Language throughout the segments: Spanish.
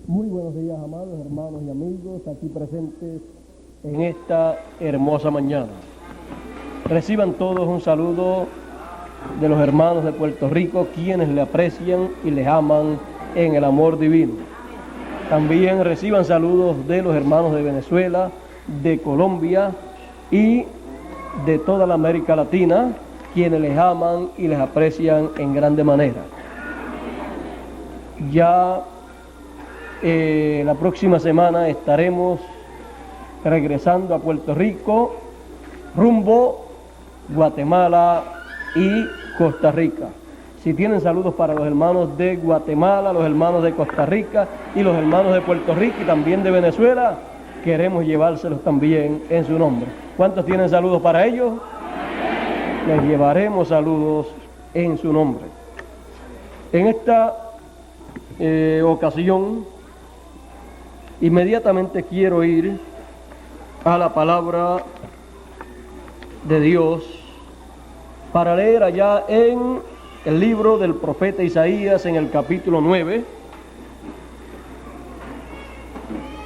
Muy buenos días, amados hermanos y amigos aquí presentes en esta hermosa mañana. Reciban todos un saludo de los hermanos de Puerto Rico, quienes le aprecian y les aman en el amor divino. También reciban saludos de los hermanos de Venezuela, de Colombia y de toda la América Latina, quienes les aman y les aprecian en grande manera. Ya la próxima semana estaremos regresando a Puerto Rico, rumbo Guatemala y Costa Rica. Si tienen saludos para los hermanos de Guatemala, los hermanos de Costa Rica y los hermanos de Puerto Rico y también de Venezuela, queremos llevárselos también en su nombre. ¿Cuántos tienen saludos para ellos? Les llevaremos saludos en su nombre. En esta ocasión, inmediatamente quiero ir a la palabra de Dios para leer allá en el libro del profeta Isaías en el capítulo 9.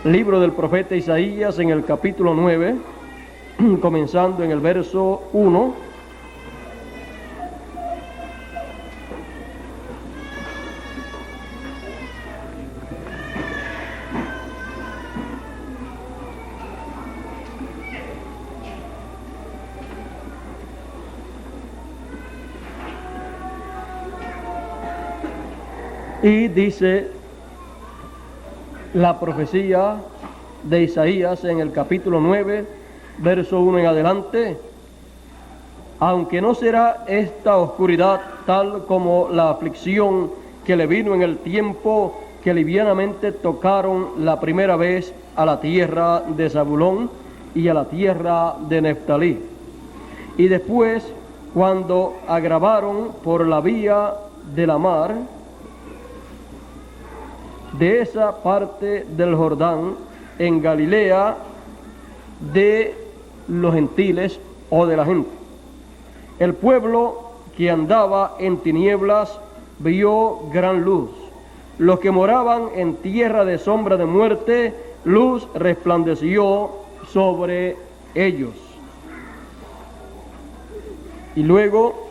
Libro del profeta Isaías en el capítulo 9, comenzando en el verso 1. Y dice la profecía de Isaías en el capítulo 9, verso 1 en adelante: aunque no será esta oscuridad tal como la aflicción que le vino en el tiempo que livianamente tocaron la primera vez a la tierra de Zabulón y a la tierra de Neftalí, y después cuando agravaron por la vía de la mar, de esa parte del Jordán, en Galilea de los gentiles o de la gente. El pueblo que andaba en tinieblas vio gran luz. Los que moraban en tierra de sombra de muerte, luz resplandeció sobre ellos. Y luego,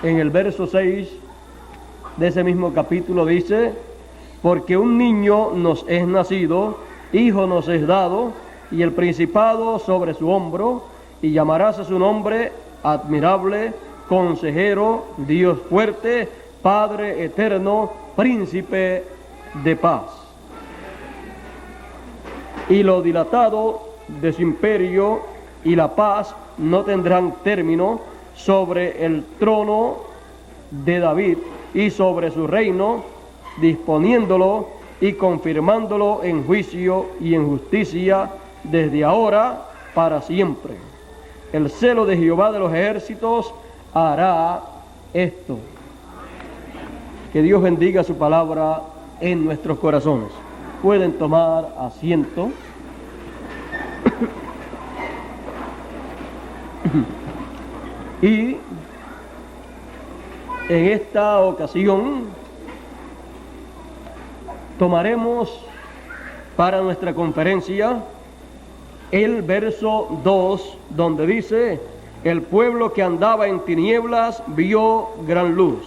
en el verso 6 de ese mismo capítulo dice: porque un niño nos es nacido, hijo nos es dado, y el principado sobre su hombro, y llamarás a su nombre admirable, consejero, Dios fuerte, Padre eterno, príncipe de paz. Y lo dilatado de su imperio y la paz no tendrán término sobre el trono de David y sobre su reino, disponiéndolo y confirmándolo en juicio y en justicia desde ahora para siempre. El celo de Jehová de los ejércitos hará esto. Que Dios bendiga su palabra en nuestros corazones. Pueden tomar asiento. Y en esta ocasión tomaremos para nuestra conferencia el verso 2, donde dice: el pueblo que andaba en tinieblas vio gran luz.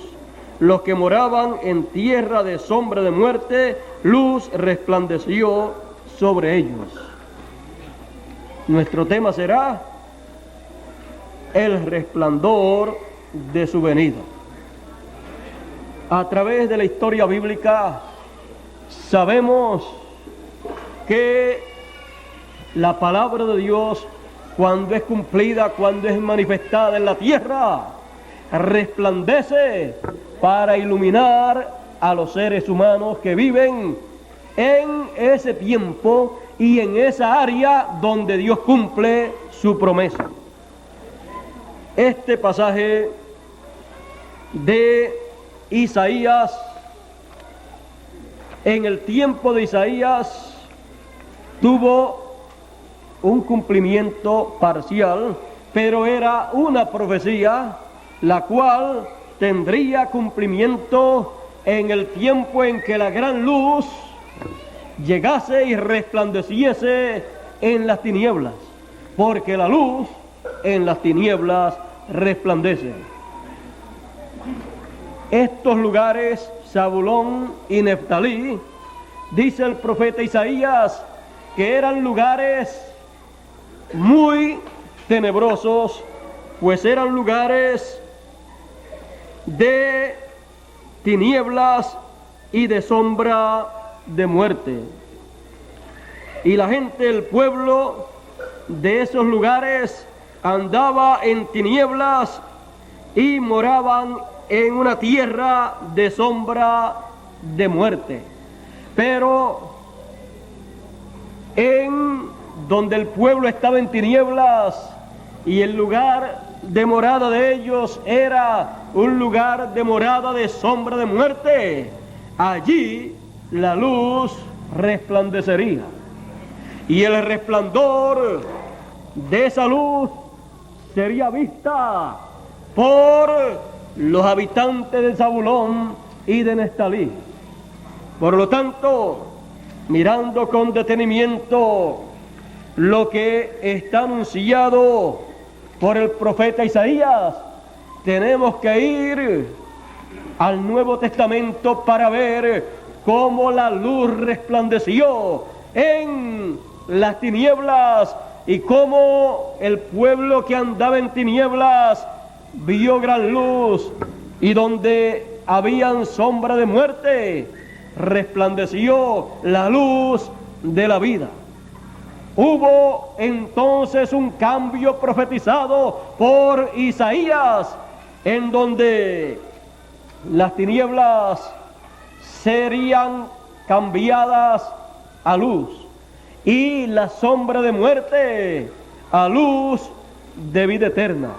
Los que moraban en tierra de sombra de muerte, luz resplandeció sobre ellos. Nuestro tema será el resplandor de su venida. A través de la historia bíblica sabemos que la palabra de Dios, cuando es cumplida, cuando es manifestada en la tierra, resplandece para iluminar a los seres humanos que viven en ese tiempo y en esa área donde Dios cumple su promesa. Este pasaje de Isaías, en el tiempo de Isaías, tuvo un cumplimiento parcial, pero era una profecía la cual tendría cumplimiento en el tiempo en que la gran luz llegase y resplandeciese en las tinieblas, porque la luz en las tinieblas resplandece. Estos lugares, Zabulón y Neftalí, dice el profeta Isaías, que eran lugares muy tenebrosos, pues eran lugares de tinieblas y de sombra de muerte. Y la gente, el pueblo de esos lugares, andaba en tinieblas y moraban en una tierra de sombra de muerte. Pero en donde el pueblo estaba en tinieblas y el lugar de morada de ellos era un lugar de morada de sombra de muerte, allí la luz resplandecería. Y el resplandor de esa luz sería vista por los habitantes de Zabulón y de Neftalí. Por lo tanto, mirando con detenimiento lo que está anunciado por el profeta Isaías, tenemos que ir al Nuevo Testamento para ver cómo la luz resplandeció en las tinieblas y cómo el pueblo que andaba en tinieblas vio gran luz, y donde habían sombra de muerte resplandeció la luz de la vida. Hubo entonces un cambio profetizado por Isaías, en donde las tinieblas serían cambiadas a luz y la sombra de muerte a luz de vida eterna.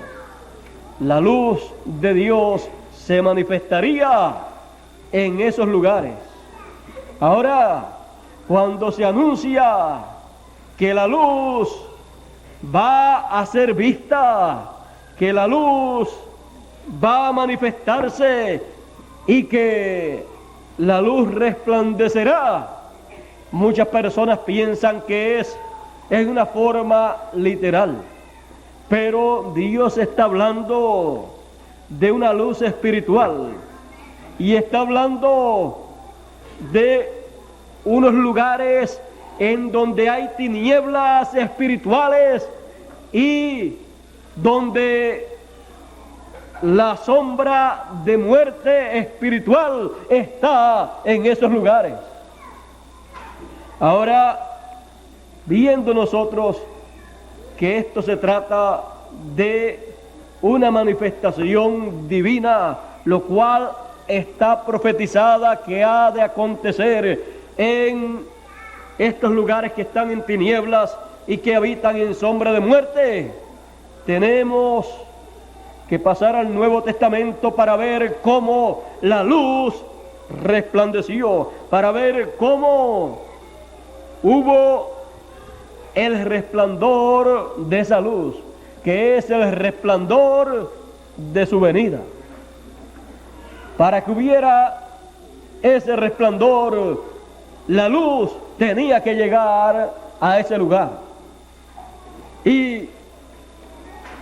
La luz de Dios se manifestaría en esos lugares. Ahora, cuando se anuncia que la luz va a ser vista, que la luz va a manifestarse y que la luz resplandecerá, muchas personas piensan que es en una forma literal, pero Dios está hablando de una luz espiritual y está hablando de unos lugares en donde hay tinieblas espirituales y donde la sombra de muerte espiritual está en esos lugares. Ahora, viendo nosotros que esto se trata de una manifestación divina, lo cual está profetizada que ha de acontecer en estos lugares que están en tinieblas y que habitan en sombra de muerte, tenemos que pasar al Nuevo Testamento para ver cómo la luz resplandeció, para ver cómo hubo el resplandor de esa luz, que es el resplandor de su venida. Para que hubiera ese resplandor, la luz tenía que llegar a ese lugar. Y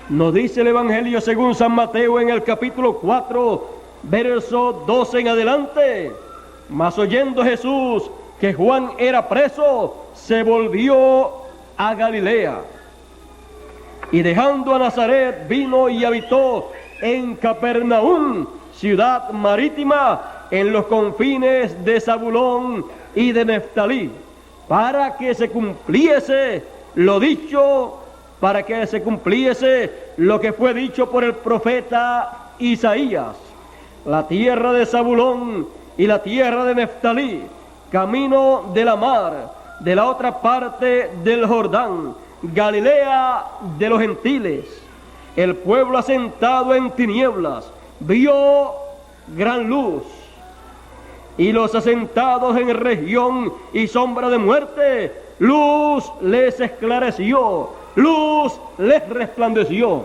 nos dice el Evangelio según San Mateo en el capítulo 4, verso 12 en adelante: mas oyendo Jesús que Juan era preso, se volvió a Galilea, y dejando a Nazaret vino y habitó en Capernaum, ciudad marítima, en los confines de Zabulón y de Neftalí, para que se cumpliese lo dicho, para que se cumpliese lo que fue dicho por el profeta Isaías: la tierra de Zabulón y la tierra de Neftalí, camino de la mar, de la otra parte del Jordán, Galilea de los gentiles. El pueblo asentado en tinieblas vio gran luz, y los asentados en región y sombra de muerte, luz les esclareció, luz les resplandeció.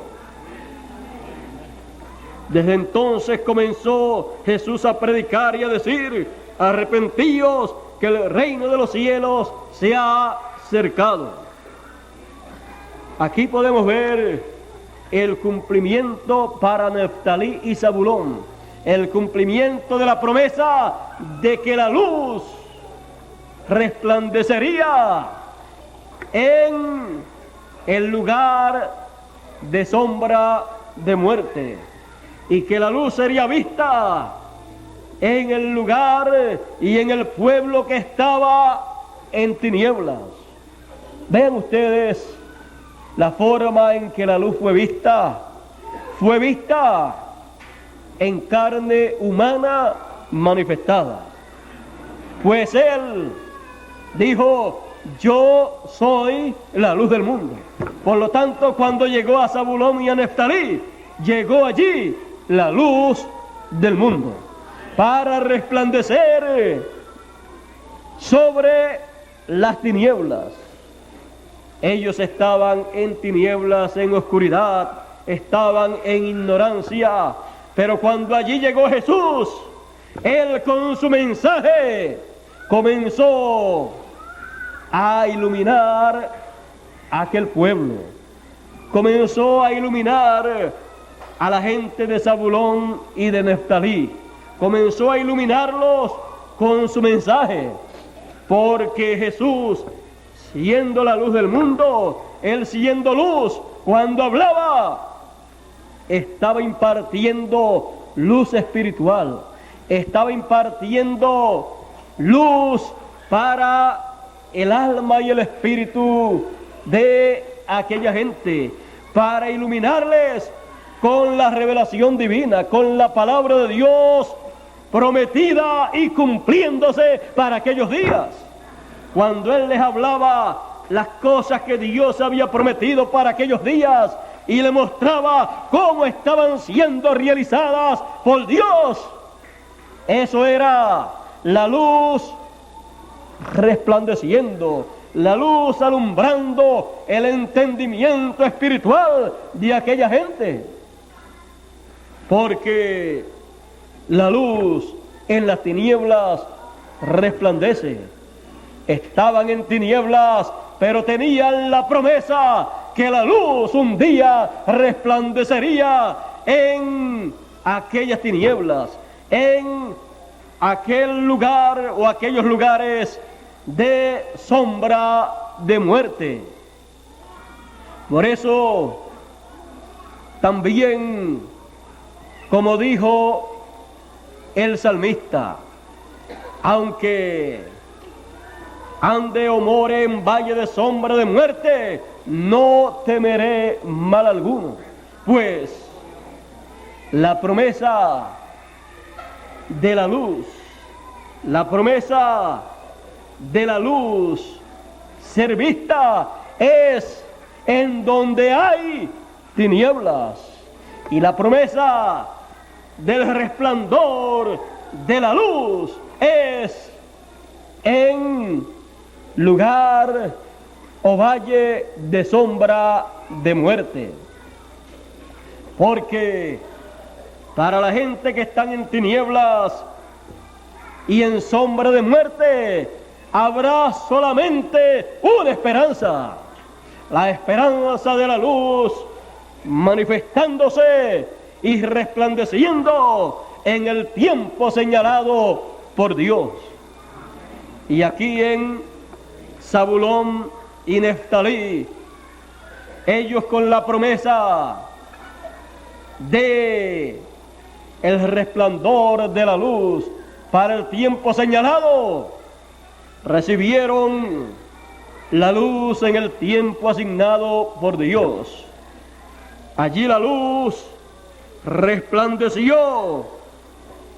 Desde entonces comenzó Jesús a predicar y a decir: arrepentíos que el reino de los cielos se ha acercado. Aquí podemos ver el cumplimiento para Neftalí y Zabulón, el cumplimiento de la promesa de que la luz resplandecería en el lugar de sombra de muerte, y que la luz sería vista en el lugar y en el pueblo que estaba en tinieblas. Vean ustedes la forma en que la luz fue vista en carne humana manifestada. Pues Él dijo: yo soy la luz del mundo. Por lo tanto, cuando llegó a Zabulón y a Neftalí, llegó allí la luz del mundo para resplandecer sobre las tinieblas. Ellos estaban en tinieblas, en oscuridad, estaban en ignorancia, pero cuando allí llegó Jesús, Él con su mensaje comenzó a iluminar aquel pueblo, comenzó a iluminar a la gente de Zabulón y de Neftalí, comenzó a iluminarlos con su mensaje, porque Jesús, siendo la luz del mundo, Él siendo luz, cuando hablaba, estaba impartiendo luz espiritual, estaba impartiendo luz para el alma y el espíritu de aquella gente, para iluminarles con la revelación divina, con la palabra de Dios prometida y cumpliéndose para aquellos días. Cuando Él les hablaba las cosas que Dios había prometido para aquellos días y le mostraba cómo estaban siendo realizadas por Dios, eso era la luz resplandeciendo, la luz alumbrando el entendimiento espiritual de aquella gente, porque la luz en las tinieblas resplandece. Estaban en tinieblas, pero tenían la promesa que la luz un día resplandecería en aquellas tinieblas, en aquel lugar o aquellos lugares de sombra de muerte. Por eso también, como dijo el salmista, aunque ande o more en valle de sombra de muerte, no temeré mal alguno, pues la promesa de la luz, la promesa de la luz ser vista es en donde hay tinieblas, y la promesa del resplandor de la luz es en lugar o valle de sombra de muerte. Porque para la gente que están en tinieblas y en sombra de muerte, habrá solamente una esperanza: la esperanza de la luz manifestándose y resplandeciendo en el tiempo señalado por Dios. Y aquí en Zabulón y Neftalí, ellos con la promesa de el resplandor de la luz para el tiempo señalado, recibieron la luz en el tiempo asignado por Dios. Allí la luz resplandeció,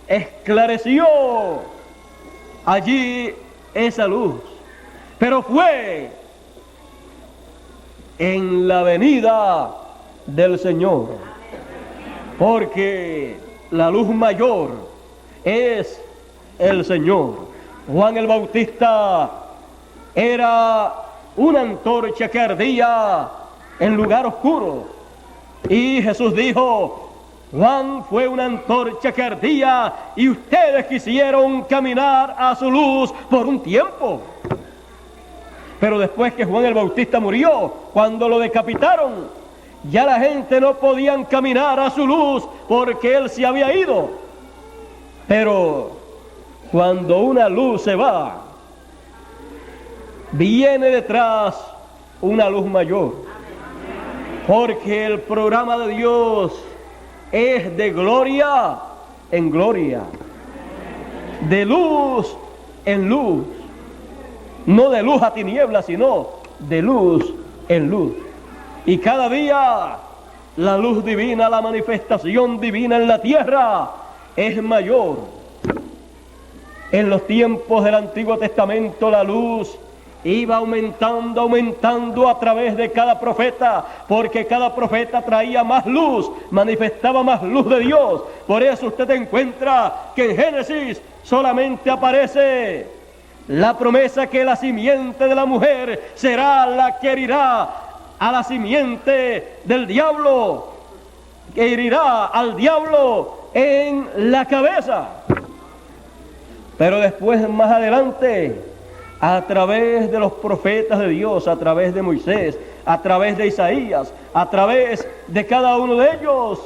esclareció allí esa luz, pero fue en la venida del Señor, porque la luz mayor es el Señor. Juan el Bautista era una antorcha que ardía en lugar oscuro, y Jesús dijo: Juan fue una antorcha que ardía y ustedes quisieron caminar a su luz por un tiempo. Pero después que Juan el Bautista murió, cuando lo decapitaron, ya la gente no podía caminar a su luz porque él se había ido. Pero cuando una luz se va, viene detrás una luz mayor. Porque el programa de Dios es de gloria en gloria, de luz en luz, no de luz a tinieblas, sino de luz en luz. Y cada día la luz divina, la manifestación divina en la tierra es mayor. En los tiempos del Antiguo Testamento la luz iba aumentando a través de cada profeta, porque cada profeta traía más luz, manifestaba más luz de Dios. Por eso usted encuentra que en Génesis solamente aparece la promesa que la simiente de la mujer será la que herirá a la simiente del diablo, que herirá al diablo en la cabeza. Pero después, más adelante, a través de los profetas de Dios, a través de Moisés, a través de Isaías, a través de cada uno de ellos,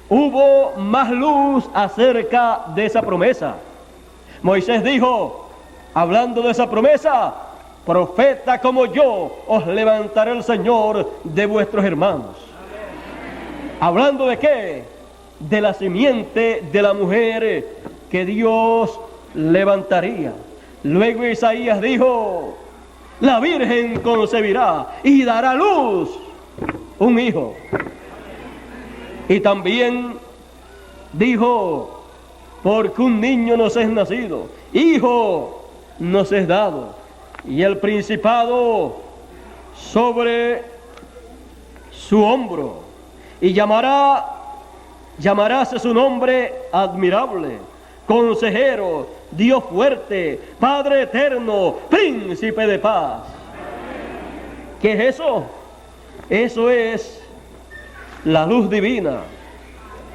hubo más luz acerca de esa promesa. Moisés dijo, hablando de esa promesa, profeta como yo os levantará el Señor de vuestros hermanos. ¿Hablando de qué? De la simiente de la mujer que Dios levantaría. Luego Isaías dijo, la Virgen concebirá y dará a luz un hijo. Y también dijo, porque un niño nos es nacido, hijo nos es dado, y el principado sobre su hombro, y llamaráse su nombre admirable, consejero, Dios fuerte, Padre eterno, príncipe de paz. ¿Qué es eso? Eso es la luz divina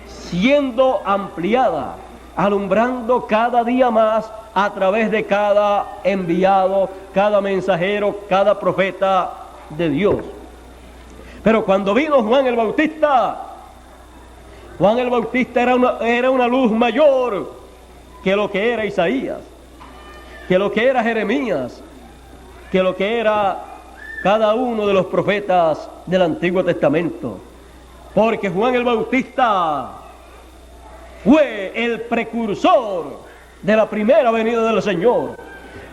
siendo ampliada, alumbrando cada día más a través de cada enviado, cada mensajero, cada profeta de Dios. Pero cuando vino Juan el Bautista era una luz mayor que lo que era Isaías, que lo que era Jeremías, que lo que era cada uno de los profetas del Antiguo Testamento. Porque Juan el Bautista fue el precursor de la primera venida del Señor.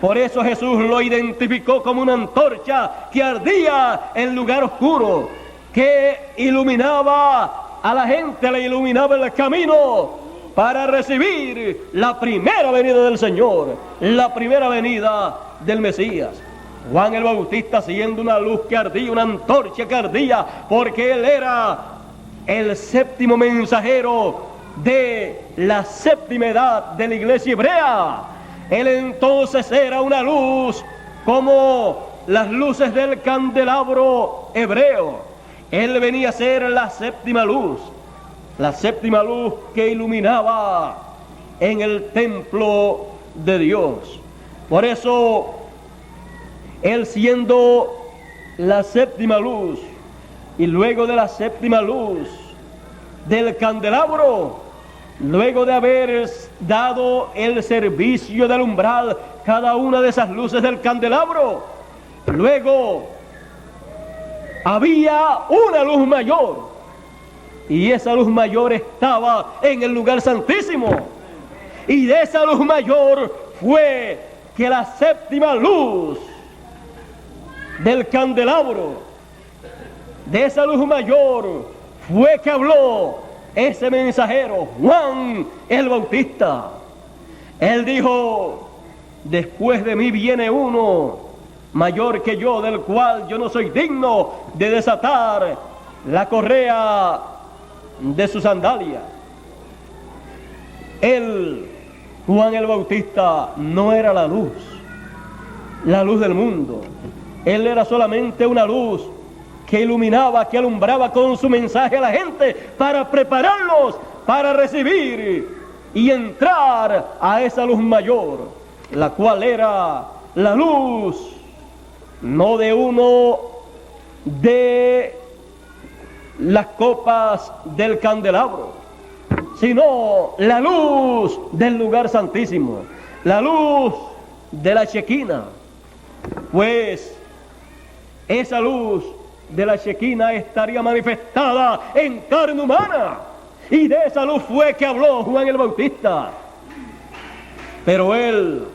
Por eso Jesús lo identificó como una antorcha que ardía en lugar oscuro, que iluminaba a la gente, le iluminaba el camino para recibir la primera venida del Señor, la primera venida del Mesías. Juan el Bautista siendo una luz que ardía, una antorcha que ardía, porque él era el séptimo mensajero de la séptima edad de la iglesia hebrea. Él entonces era una luz como las luces del candelabro hebreo. Él venía a ser la séptima luz que iluminaba en el templo de Dios. Por eso, él siendo la séptima luz, y luego de la séptima luz del candelabro, luego de haber dado el servicio de alumbrar cada una de esas luces del candelabro, luego había una luz mayor. Y esa luz mayor estaba en el lugar santísimo. Y de esa luz mayor fue que la séptima luz del candelabro, de esa luz mayor fue que habló ese mensajero, Juan el Bautista. Él dijo, después de mí viene uno mayor que yo, del cual yo no soy digno de desatar la correa de su sandalia. Él, Juan el Bautista, no era la luz del mundo. Él era solamente una luz que iluminaba, que alumbraba con su mensaje a la gente para prepararlos para recibir y entrar a esa luz mayor, la cual era la luz no de uno de las copas del candelabro, sino la luz del lugar santísimo, la luz de la Shequina. Pues esa luz de la Shequina estaría manifestada en carne humana, y de esa luz fue que habló Juan el Bautista. Pero él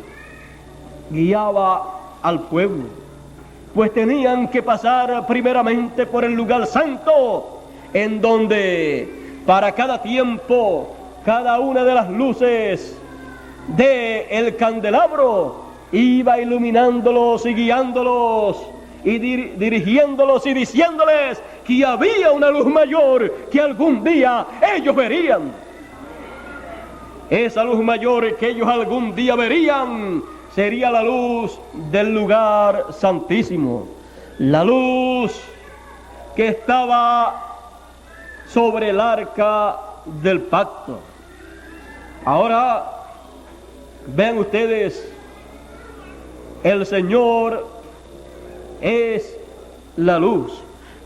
guiaba al pueblo, pues tenían que pasar primeramente por el lugar santo, en donde para cada tiempo, cada una de las luces del candelabro iba iluminándolos y guiándolos y dirigiéndolos y diciéndoles que había una luz mayor que algún día ellos verían. Esa luz mayor que ellos algún día verían sería la luz del lugar santísimo, la luz que estaba sobre el arca del pacto. Ahora, vean ustedes, el Señor es la luz.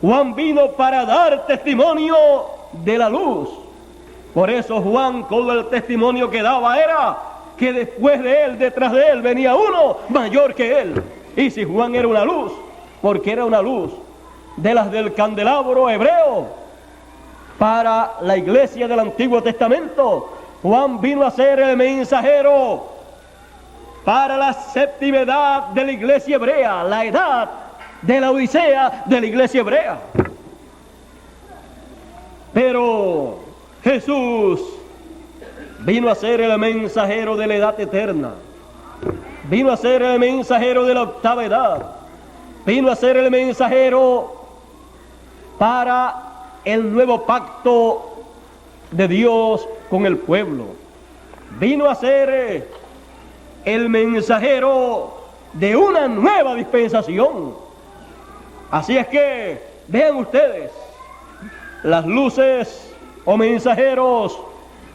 Juan vino para dar testimonio de la luz. Por eso Juan, todo el testimonio que daba era que después de él, detrás de él, venía uno mayor que él. Y si Juan era una luz, porque era una luz de las del candelabro hebreo para la iglesia del Antiguo Testamento, Juan vino a ser el mensajero para la séptima edad de la iglesia hebrea, la edad de la Odisea de la iglesia hebrea. Pero Jesús vino a ser el mensajero de la edad eterna, vino a ser el mensajero de la octava edad, vino a ser el mensajero para el nuevo pacto de Dios con el pueblo, vino a ser el mensajero de una nueva dispensación. Así es que vean ustedes, las luces o mensajeros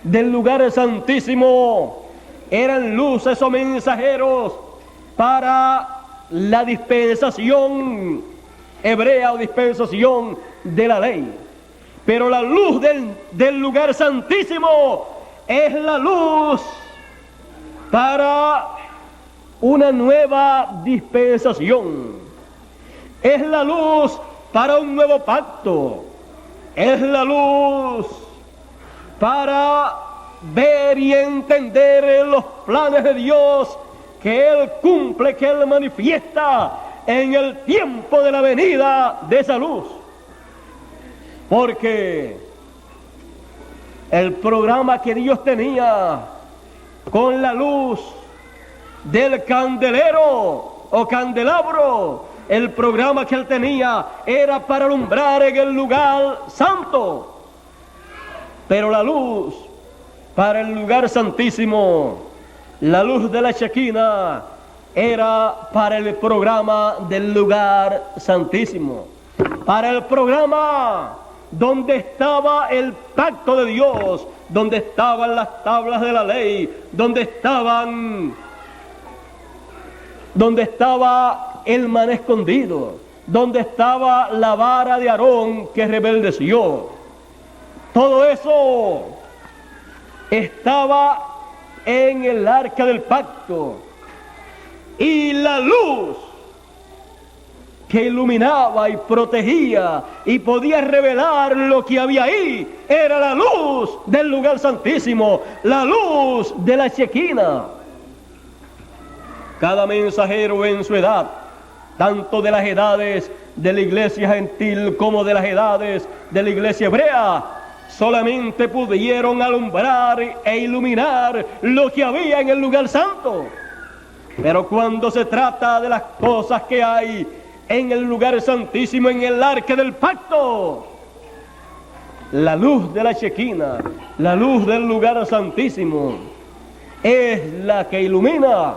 del lugar santísimo eran luces o mensajeros para la dispensación hebrea o dispensación de la ley. Pero la luz del lugar santísimo es la luz para una nueva dispensación. Es la luz para un nuevo pacto. Es la luz para ver y entender los planes de Dios que Él cumple, que Él manifiesta en el tiempo de la venida de esa luz. Porque el programa que Dios tenía con la luz del candelero o candelabro, el programa que Él tenía era para alumbrar en el lugar santo. Pero la luz para el lugar santísimo, la luz de la Shequina, era para el programa del lugar santísimo, para el programa donde estaba el pacto de Dios, donde estaban las tablas de la ley, donde estaba el maná escondido, donde estaba la vara de Aarón que rebeldeció. Todo eso estaba en el arca del pacto, y la luz que iluminaba y protegía y podía revelar lo que había ahí era la luz del lugar santísimo, la luz de la Shequina. Cada mensajero en su edad, tanto de las edades de la iglesia gentil como de las edades de la iglesia hebrea, solamente pudieron alumbrar e iluminar lo que había en el lugar santo. Pero cuando se trata de las cosas que hay en el lugar santísimo, en el arca del pacto, la luz de la Shequina, la luz del lugar santísimo, es la que ilumina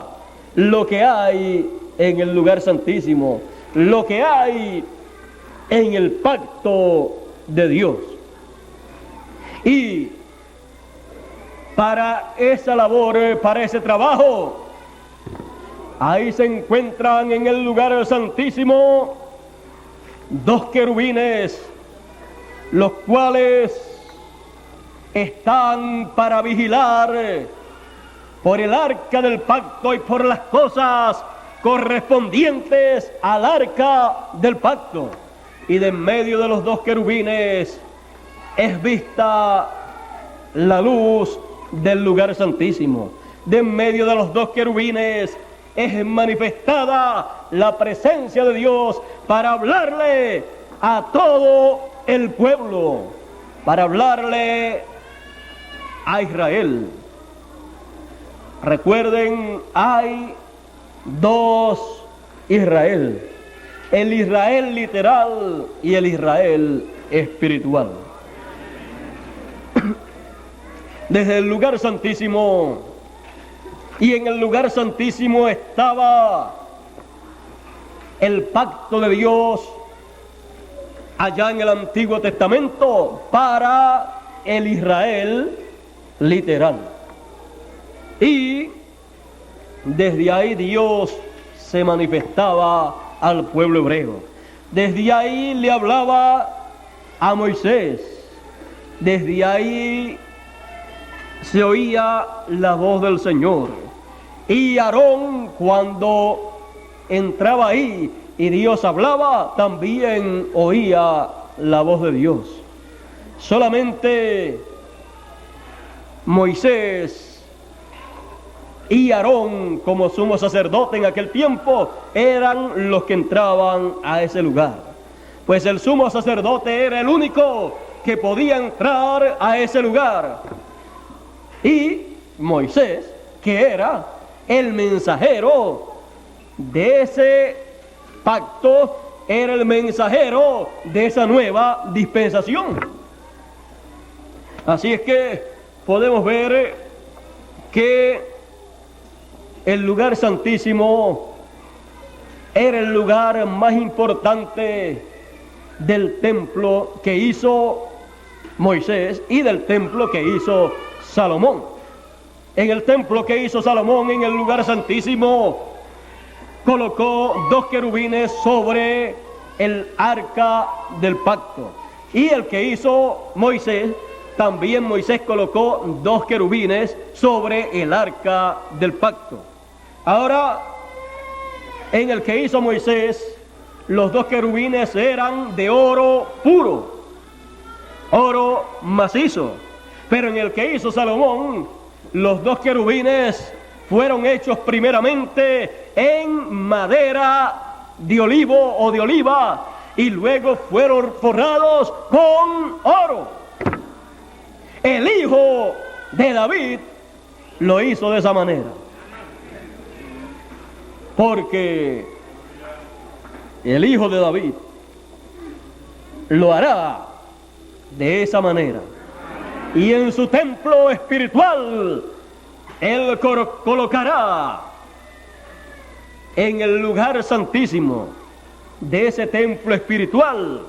lo que hay en el lugar santísimo, lo que hay en el pacto de Dios. Y para esa labor, para ese trabajo, ahí se encuentran en el lugar santísimo 2 querubines, los cuales están para vigilar por el arca del pacto y por las cosas correspondientes al arca del pacto. Y de en medio de los 2 querubines es vista la luz del lugar santísimo. De en medio de los 2 querubines es manifestada la presencia de Dios para hablarle a todo el pueblo, para hablarle a Israel. Recuerden, hay 2 Israel: el Israel literal y el Israel espiritual. Desde el lugar santísimo, y en el lugar santísimo estaba el pacto de Dios allá en el Antiguo Testamento para el Israel literal. Y desde ahí Dios se manifestaba al pueblo hebreo. Desde ahí le hablaba a Moisés. Desde ahí se oía la voz del Señor. Y Aarón, cuando entraba ahí y Dios hablaba, también oía la voz de Dios. Solamente Moisés y Aarón, como sumo sacerdote en aquel tiempo, eran los que entraban a ese lugar. Pues el sumo sacerdote era el único que podía entrar a ese lugar. Y Moisés, que era el mensajero de ese pacto, era el mensajero de esa nueva dispensación. Así es que podemos ver que el lugar santísimo era el lugar más importante del templo que hizo Moisés y del templo que hizo Salomón. En el templo que hizo Salomón, en el lugar santísimo, colocó 2 querubines sobre el arca del pacto. Y el que hizo Moisés, también Moisés colocó 2 querubines sobre el arca del pacto. Ahora, en el que hizo Moisés, los 2 querubines eran de oro puro, oro macizo. Pero en el que hizo Salomón, los 2 querubines fueron hechos primeramente en madera de olivo o de oliva, y luego fueron forrados con oro. El hijo de David lo hizo de esa manera, porque el hijo de David lo hará de esa manera. Y en su templo espiritual, él colocará en el lugar santísimo de ese templo espiritual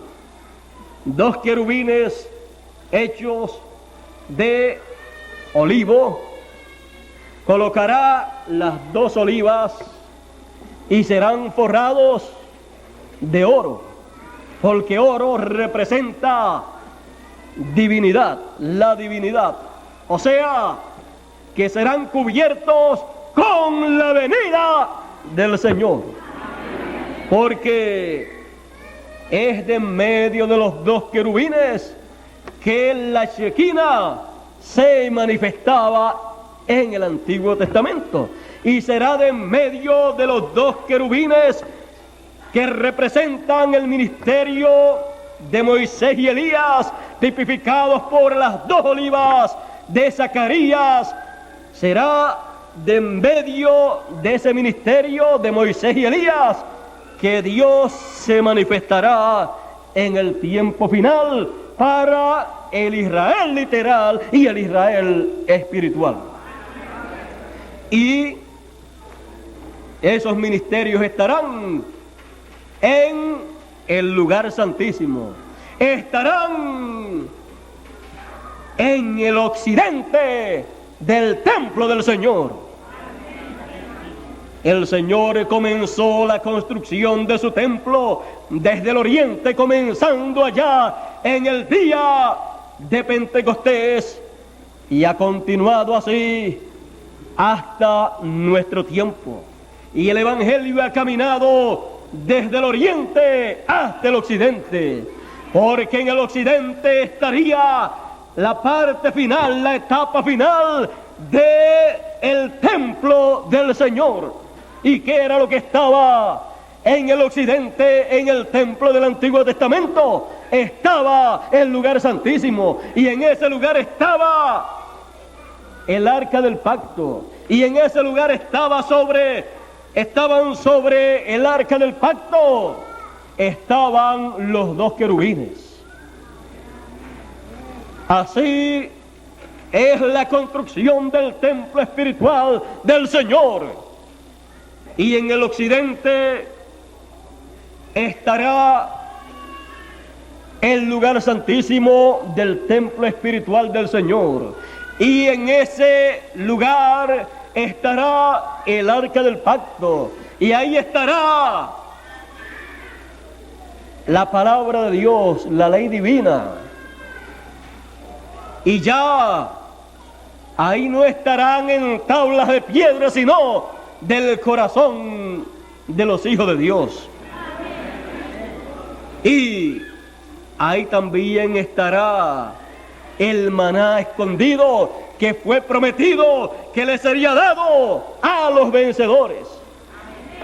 2 querubines hechos de olivo. Colocará las 2 olivas y serán forrados de oro, porque oro representa divinidad, la divinidad. O sea, que serán cubiertos con la venida del Señor, porque es de en medio de los 2 querubines que la Shekinah se manifestaba en el Antiguo Testamento, y será de en medio de los 2 querubines que representan el ministerio de Moisés y Elías, tipificados por las 2 olivas de Zacarías. Será de en medio de ese ministerio de Moisés y Elías que Dios se manifestará en el tiempo final para el Israel literal y el Israel espiritual. Y esos ministerios estarán en el lugar santísimo, estarán en el occidente del templo del Señor. El Señor comenzó la construcción de su templo desde el oriente, comenzando allá en el día de Pentecostés, y ha continuado así hasta nuestro tiempo. Y el Evangelio ha caminado desde el oriente hasta el occidente, porque en el occidente estaría la parte final, la etapa final del templo del Señor. ¿Y qué era lo que estaba en el occidente, en el templo del Antiguo Testamento? Estaba el lugar santísimo, y en ese lugar estaba el arca del pacto, y en ese lugar estaban sobre el arca del pacto, estaban los dos querubines. Así es la construcción del templo espiritual del Señor. Y en el occidente estará el lugar santísimo del templo espiritual del Señor. Y en ese lugar estará el arca del pacto. Y ahí estará la palabra de Dios, la ley divina. Y ya ahí no estarán en tablas de piedra, sino del corazón de los hijos de Dios. Y ahí también estará el maná escondido, que fue prometido que le sería dado a los vencedores.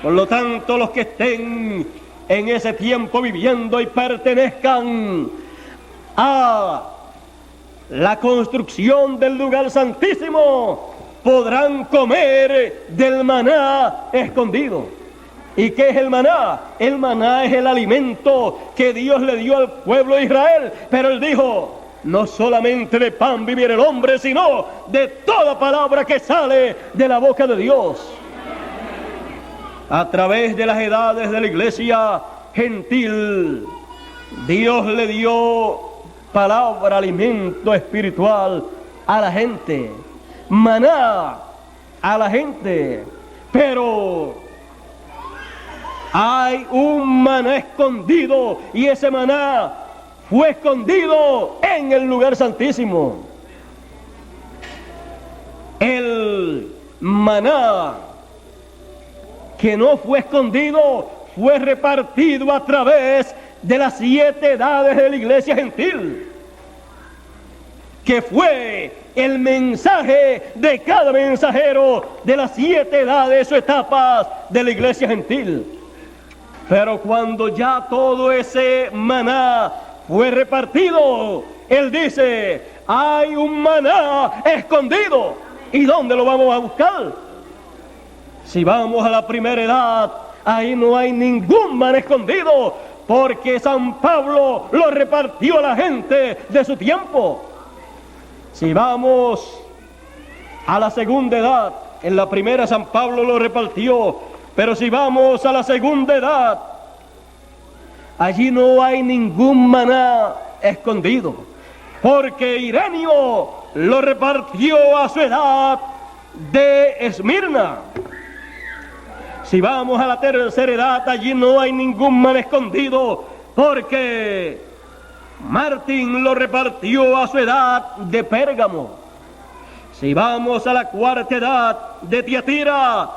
Por lo tanto, los que estén en ese tiempo viviendo y pertenezcan a la construcción del lugar santísimo, podrán comer del maná escondido. ¿Y qué es el maná? El maná es el alimento que Dios le dio al pueblo de Israel. Pero Él dijo: no solamente de pan vivirá el hombre, sino de toda palabra que sale de la boca de Dios. A través de las edades de la iglesia gentil, Dios le dio palabra, alimento espiritual a la gente, maná a la gente. Pero hay un maná escondido, y ese maná fue escondido en el lugar santísimo. El maná que no fue escondido fue repartido a través de las 7 edades de la iglesia gentil, que fue el mensaje de cada mensajero de las 7 edades o etapas de la iglesia gentil. Pero cuando ya todo ese maná fue repartido, Él dice: hay un maná escondido. ¿Y dónde lo vamos a buscar? Si vamos a la primera edad, ahí no hay ningún maná escondido, porque San Pablo lo repartió a la gente de su tiempo. Si vamos a la segunda edad, en la primera San Pablo lo repartió, pero si vamos a la segunda edad, allí no hay ningún maná escondido, porque Ireneo lo repartió a su edad de Esmirna. Si vamos a la tercera edad, allí no hay ningún maná escondido, porque Martín lo repartió a su edad de Pérgamo. Si vamos a la cuarta edad de Tiatira,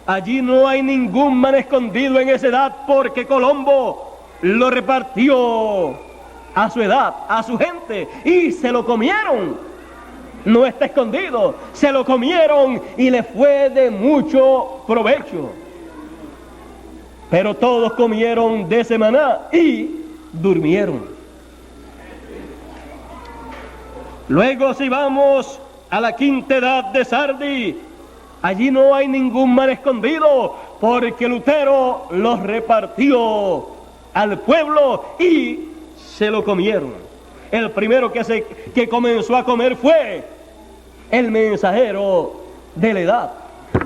allí no hay ningún maná escondido en esa edad, porque Colombo lo repartió a su edad, a su gente, y se lo comieron. No está escondido, se lo comieron y le fue de mucho provecho. Pero todos comieron de ese maná y durmieron. Luego, si vamos a la quinta edad de Sardi, allí no hay ningún maná escondido, porque Lutero los repartió al pueblo y se lo comieron. El primero que comenzó a comer fue el mensajero de la edad.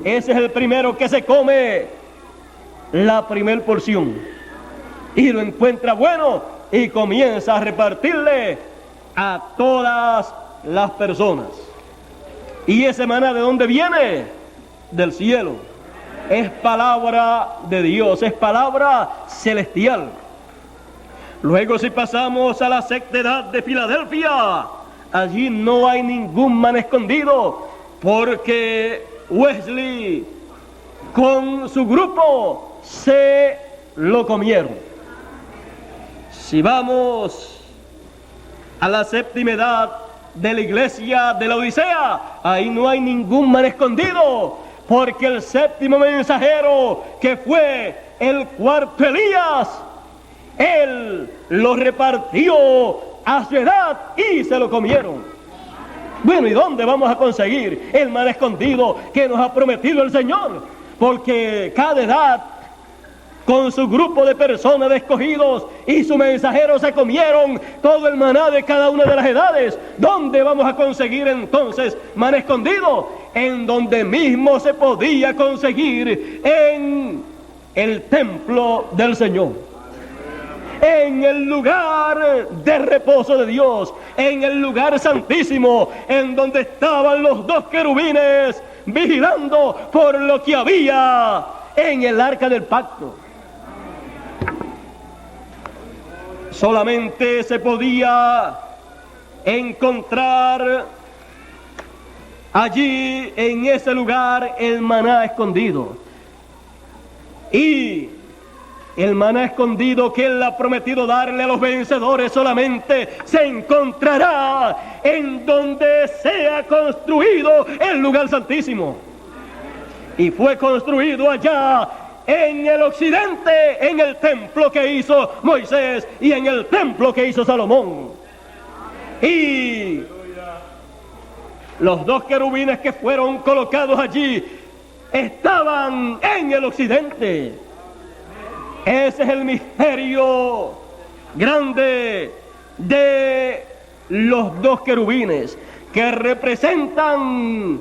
Ese es el primero que se come la primer porción. y lo encuentra bueno y comienza a repartirle a todas las personas. ¿Y ese maná de dónde viene? Del cielo. Es palabra de Dios, es palabra celestial. Luego, si pasamos a la sectedad de Filadelfia, allí no hay ningún maná escondido, porque Wesley con su grupo se lo comieron. Si vamos a la séptima edad de la iglesia de la Odisea, ahí no hay ningún maná escondido, porque el séptimo mensajero, que fue el cuarto Elías, él lo repartió a su edad y se lo comieron. Bueno, ¿y dónde vamos a conseguir el maná escondido que nos ha prometido el Señor? Porque cada edad, con su grupo de personas de escogidos y su mensajero, se comieron todo el maná de cada una de las edades. ¿Dónde vamos a conseguir entonces maná escondido? En donde mismo se podía conseguir, en el templo del Señor, en el lugar de reposo de Dios, en el lugar santísimo, en donde estaban los dos querubines vigilando por lo que había en el arca del pacto. Solamente se podía encontrar allí, en ese lugar, el maná escondido. Y el maná escondido que Él ha prometido darle a los vencedores solamente se encontrará en donde sea construido el lugar santísimo. Y fue construido allá en el occidente, en el templo que hizo Moisés y en el templo que hizo Salomón. Y los dos querubines que fueron colocados allí estaban en el occidente. Ese es el misterio grande de los dos querubines, que representan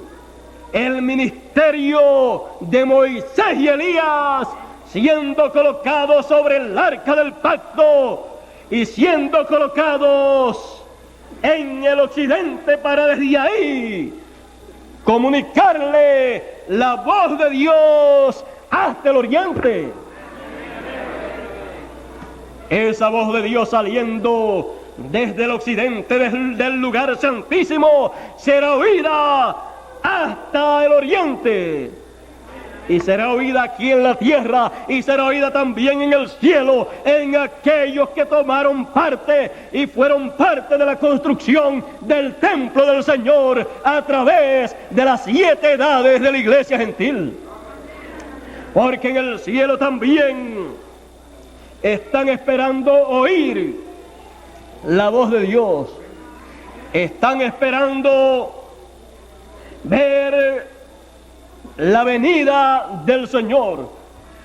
el ministerio de Moisés y Elías, siendo colocados sobre el arca del pacto y siendo colocados en el occidente para desde ahí comunicarle la voz de Dios hasta el oriente. Esa voz de Dios saliendo desde el occidente del lugar santísimo será oída hasta el oriente, y será oída aquí en la tierra, y será oída también en el cielo, en aquellos que tomaron parte y fueron parte de la construcción del templo del Señor a través de las 7 edades de la iglesia gentil. Porque en el cielo también están esperando oír la voz de Dios. Están esperando ver la venida del Señor.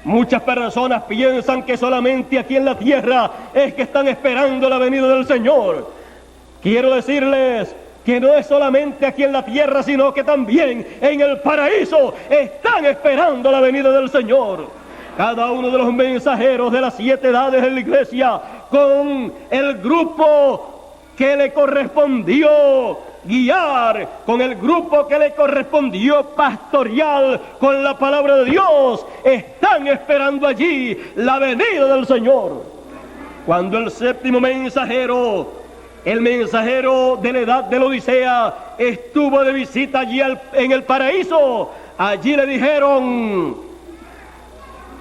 Muchas personas piensan que solamente aquí en la tierra es que están esperando la venida del Señor. Quiero decirles que no es solamente aquí en la tierra, sino que también en el paraíso están esperando la venida del Señor. Cada uno de los mensajeros de las 7 edades de la iglesia, con el grupo que le correspondió guiar, con el grupo que le correspondió pastorear con la palabra de Dios, están esperando allí la venida del Señor. Cuando el séptimo mensajero, el mensajero de la edad de la Odisea, estuvo de visita allí en el paraíso, allí le dijeron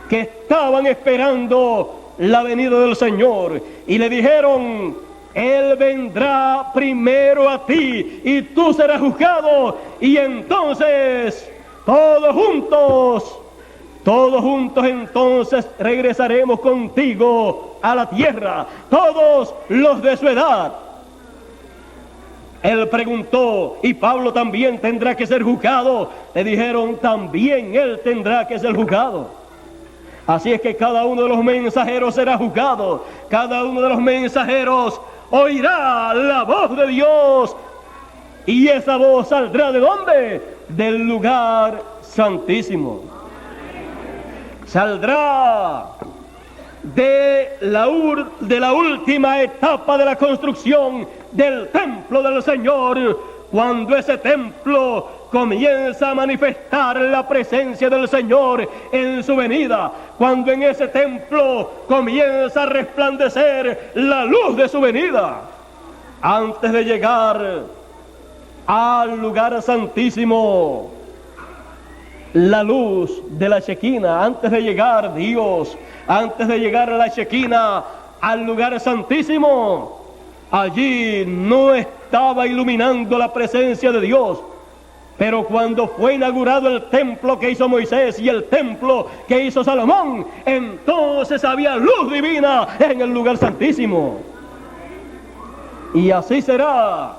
que estaban esperando la venida del Señor, y le dijeron: Él vendrá primero a ti y tú serás juzgado, y entonces todos juntos entonces regresaremos contigo a la tierra, todos los de su edad. Él preguntó: ¿y Pablo también tendrá que ser juzgado? Le dijeron: también él tendrá que ser juzgado. Así es que cada uno de los mensajeros será juzgado. Cada uno de los mensajeros oirá la voz de Dios, y esa voz saldrá ¿de dónde? Del lugar santísimo. Saldrá de de la última etapa de la construcción del templo del Señor, cuando ese templo comienza a manifestar la presencia del Señor en su venida, cuando en ese templo comienza a resplandecer la luz de su venida, antes de llegar al lugar santísimo, la luz de la Shekinah, antes de llegar Dios, antes de llegar a la Shekinah, al lugar santísimo, allí no estaba iluminando la presencia de Dios. Pero cuando fue inaugurado el templo que hizo Moisés y el templo que hizo Salomón, entonces había luz divina en el lugar santísimo. Y así será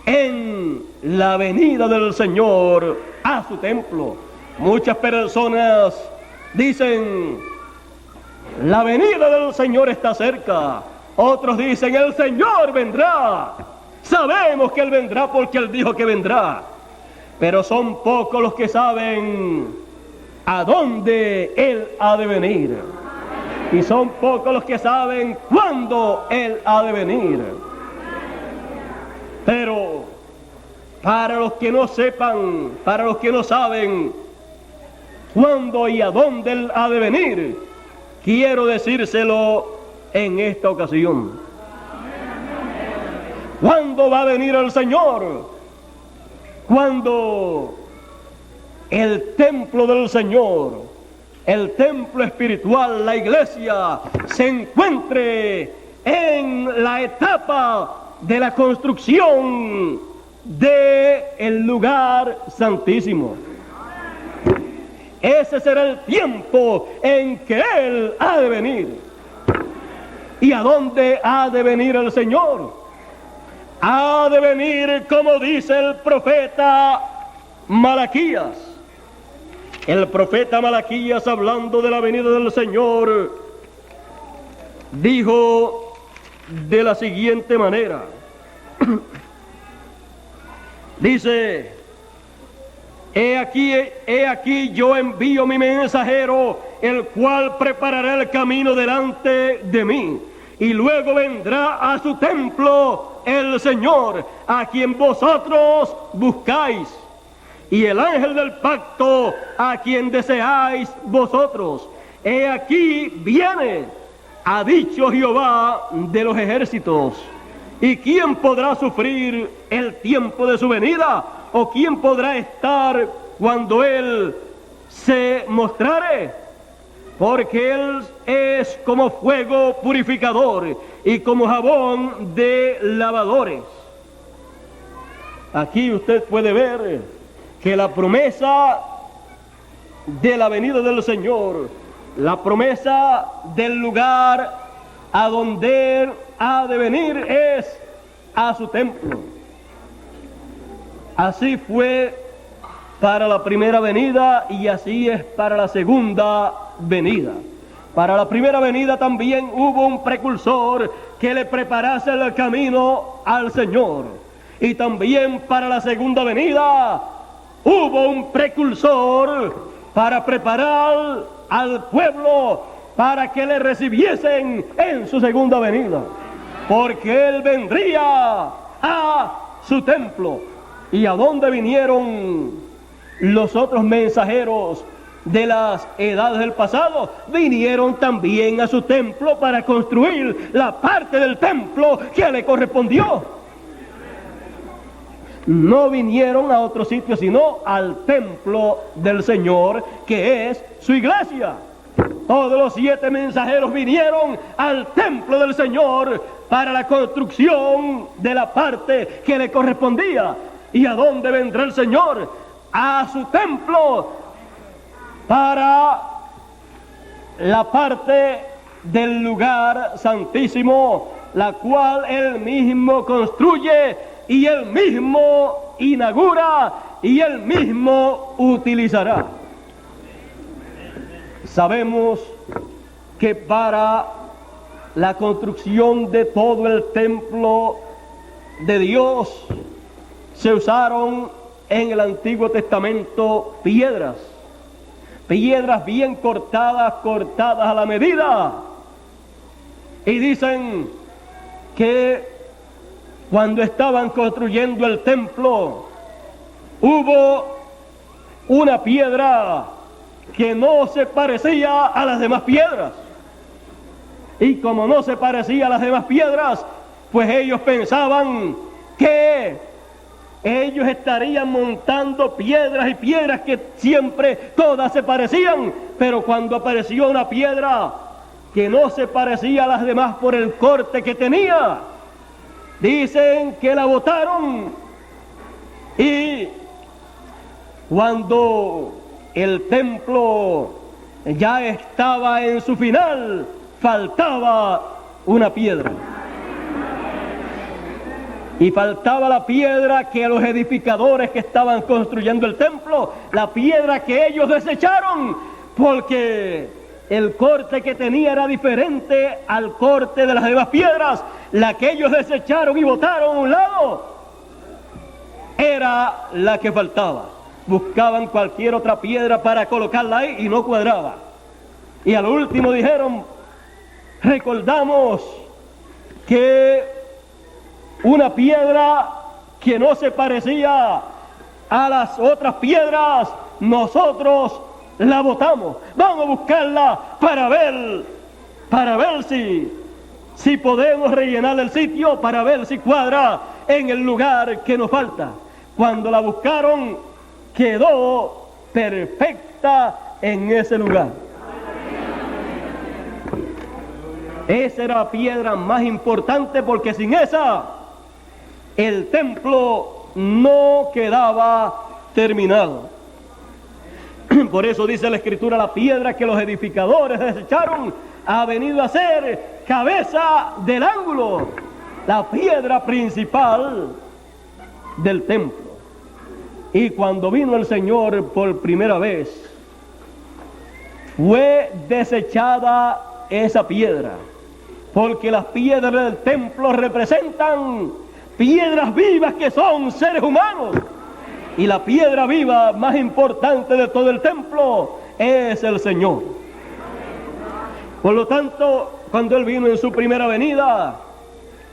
en la venida del Señor a su templo. Muchas personas dicen: la venida del Señor está cerca. Otros dicen: el Señor vendrá. Sabemos que Él vendrá porque Él dijo que vendrá. Pero son pocos los que saben a dónde Él ha de venir. Y son pocos los que saben cuándo Él ha de venir. Pero para los que no sepan, para los que no saben cuándo y a dónde Él ha de venir, quiero decírselo en esta ocasión. ¿Cuándo va a venir el Señor? Cuando el templo del Señor, el templo espiritual, la iglesia, se encuentre en la etapa de la construcción del lugar santísimo. Ese será el tiempo en que Él ha de venir. ¿Y a dónde ha de venir el Señor? Ha de venir, como dice el profeta Malaquías. El profeta Malaquías, hablando de la venida del Señor, dijo de la siguiente manera. Dice: he aquí yo envío mi mensajero, el cual preparará el camino delante de mí. Y luego vendrá a su templo el Señor, a quien vosotros buscáis, y el ángel del pacto, a quien deseáis vosotros. He aquí viene, ha dicho Jehová de los ejércitos. ¿Y quién podrá sufrir el tiempo de su venida? ¿O quién podrá estar cuando Él se mostrare? Porque Él es como fuego purificador y como jabón de lavadores. Aquí usted puede ver que la promesa de la venida del Señor, la promesa del lugar a donde Él ha de venir, es a su templo. Así fue para la primera venida y así es para la segunda venida. Para la primera venida también hubo un precursor que le preparase el camino al Señor. Y también para la segunda venida hubo un precursor para preparar al pueblo para que le recibiesen en su segunda venida. Porque Él vendría a su templo. ¿Y a dónde vinieron los otros mensajeros de las edades del pasado? Vinieron también a su templo para construir la parte del templo que le correspondió. No vinieron a otro sitio, sino al templo del Señor, que es su iglesia. Todos los 7 mensajeros vinieron al templo del Señor para la construcción de la parte que le correspondía. ¿Y a dónde vendrá el Señor? A su templo, para la parte del lugar santísimo, la cual Él mismo construye y Él mismo inaugura y Él mismo utilizará. Sabemos que para la construcción de todo el templo de Dios se usaron en el Antiguo Testamento piedras bien cortadas a la medida, Y dicen que cuando estaban construyendo el templo, hubo una piedra que no se parecía a las demás piedras. Y como no se parecía a las demás piedras, pues ellos pensaban que ellos estarían montando piedras y piedras que siempre todas se parecían, pero cuando apareció una piedra que no se parecía a las demás por el corte que tenía, dicen que la botaron. Y cuando el templo ya estaba en su final, faltaba una piedra. Y faltaba la piedra que los edificadores que estaban construyendo el templo, la piedra que ellos desecharon, porque el corte que tenía era diferente al corte de las demás piedras. La que ellos desecharon y botaron a un lado era la que faltaba. Buscaban cualquier otra piedra para colocarla ahí y no cuadraba. Y al último dijeron: recordamos que una piedra que no se parecía a las otras piedras, nosotros la botamos. Vamos a buscarla para ver si podemos rellenar el sitio, para ver si cuadra en el lugar que nos falta. Cuando la buscaron, quedó perfecta en ese lugar. Esa era la piedra más importante, porque sin esa el templo no quedaba terminado. Por eso dice la Escritura: la piedra que los edificadores desecharon ha venido a ser cabeza del ángulo, la piedra principal del templo. Y cuando vino el Señor por primera vez, fue desechada esa piedra, porque las piedras del templo representan piedras vivas que son seres humanos. Y la piedra viva más importante de todo el templo es el Señor. Por lo tanto, cuando Él vino en su primera venida,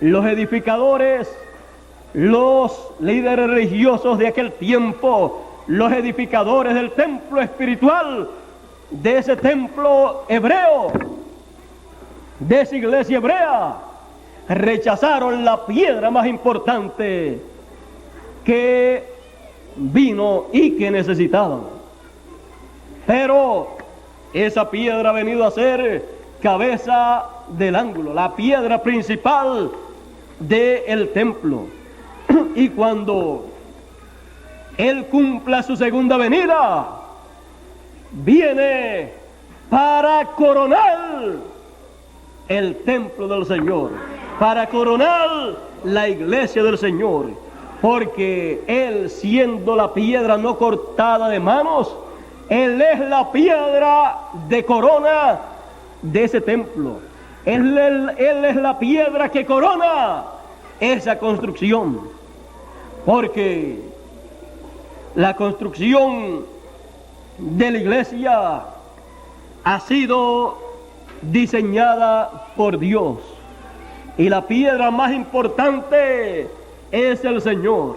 los edificadores, los líderes religiosos de aquel tiempo, los edificadores del templo espiritual, de ese templo hebreo, de esa iglesia hebrea, rechazaron la piedra más importante que vino y que necesitaban. Pero esa piedra ha venido a ser cabeza del ángulo, la piedra principal del templo. Y cuando Él cumpla su segunda venida, viene para coronar el templo del Señor, para coronar la iglesia del Señor, porque Él, siendo la piedra no cortada de manos, Él es la piedra de corona de ese templo. Él es la piedra que corona esa construcción, porque la construcción de la iglesia ha sido diseñada por Dios, y la piedra más importante es el Señor.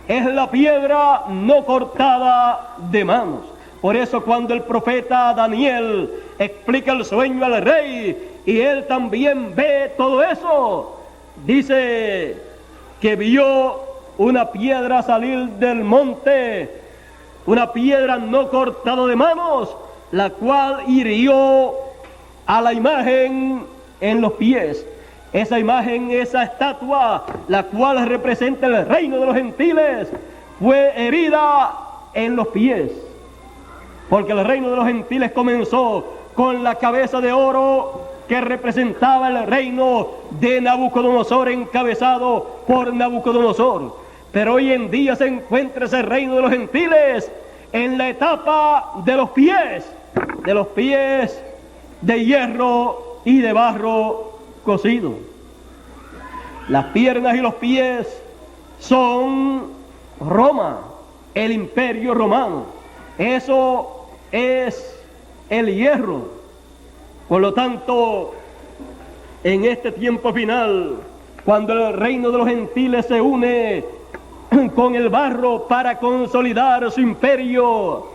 Es la piedra no cortada de manos. Por eso cuando el profeta Daniel explica el sueño al rey, y él también ve todo eso, dice que vio una piedra salir del monte, una piedra no cortada de manos, la cual hirió a la imagen en los pies. Esa imagen, esa estatua, la cual representa el reino de los gentiles, fue herida en los pies, porque el reino de los gentiles comenzó con la cabeza de oro que representaba el reino de Nabucodonosor, encabezado por Nabucodonosor. Pero hoy en día se encuentra ese reino de los gentiles en la etapa de los pies de hierro y de barro cocido. Las piernas y los pies son Roma, el imperio romano. Eso es el hierro. Por lo tanto, en este tiempo final, cuando el reino de los gentiles se une con el barro para consolidar su imperio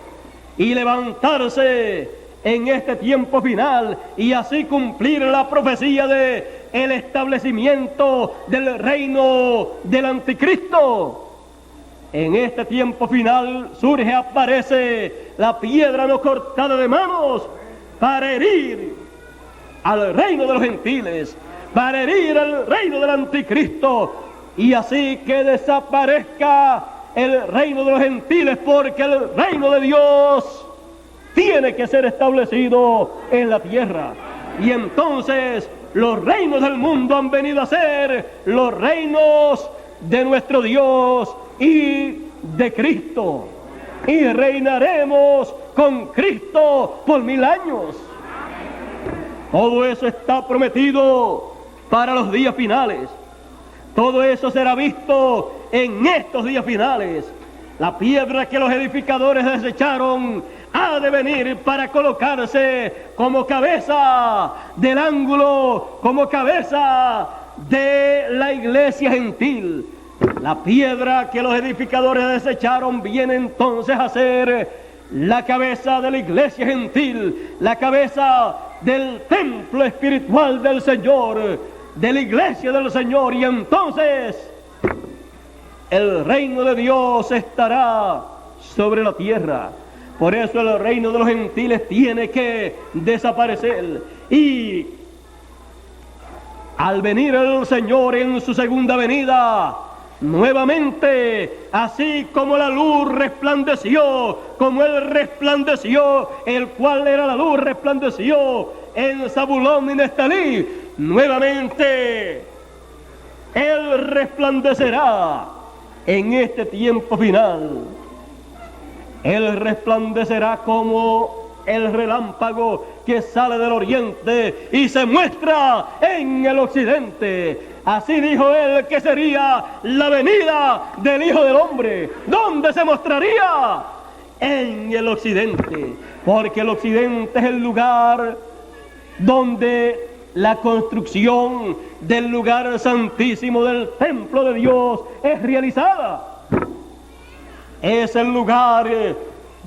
y levantarse en este tiempo final y así cumplir la profecía de el establecimiento del reino del anticristo. En este tiempo final aparece la piedra no cortada de manos para herir al reino de los gentiles, para herir al reino del anticristo, y así que desaparezca el reino de los gentiles, porque el reino de Dios tiene que ser establecido en la tierra. Y entonces los reinos del mundo han venido a ser los reinos de nuestro Dios y de Cristo, y reinaremos con Cristo por 1000 años. Todo eso está prometido para los días finales. Todo eso será visto en estos días finales. La piedra que los edificadores desecharon ha de venir para colocarse como cabeza del ángulo, como cabeza de la iglesia gentil. La piedra que los edificadores desecharon viene entonces a ser la cabeza de la iglesia gentil, la cabeza del templo espiritual del Señor, de la iglesia del Señor, y entonces el reino de Dios estará sobre la tierra. Por eso el reino de los gentiles tiene que desaparecer, y al venir el Señor en su segunda venida, nuevamente, así como la luz resplandeció, como Él resplandeció, el cual era la luz, resplandeció en Zabulón y Neftalí, nuevamente Él resplandecerá en este tiempo final. Él resplandecerá como el relámpago que sale del oriente y se muestra en el occidente. Así dijo Él que sería la venida del Hijo del Hombre. ¿Dónde se mostraría? En el occidente, porque el occidente es el lugar donde la construcción del lugar santísimo del templo de Dios es realizada. Es el lugar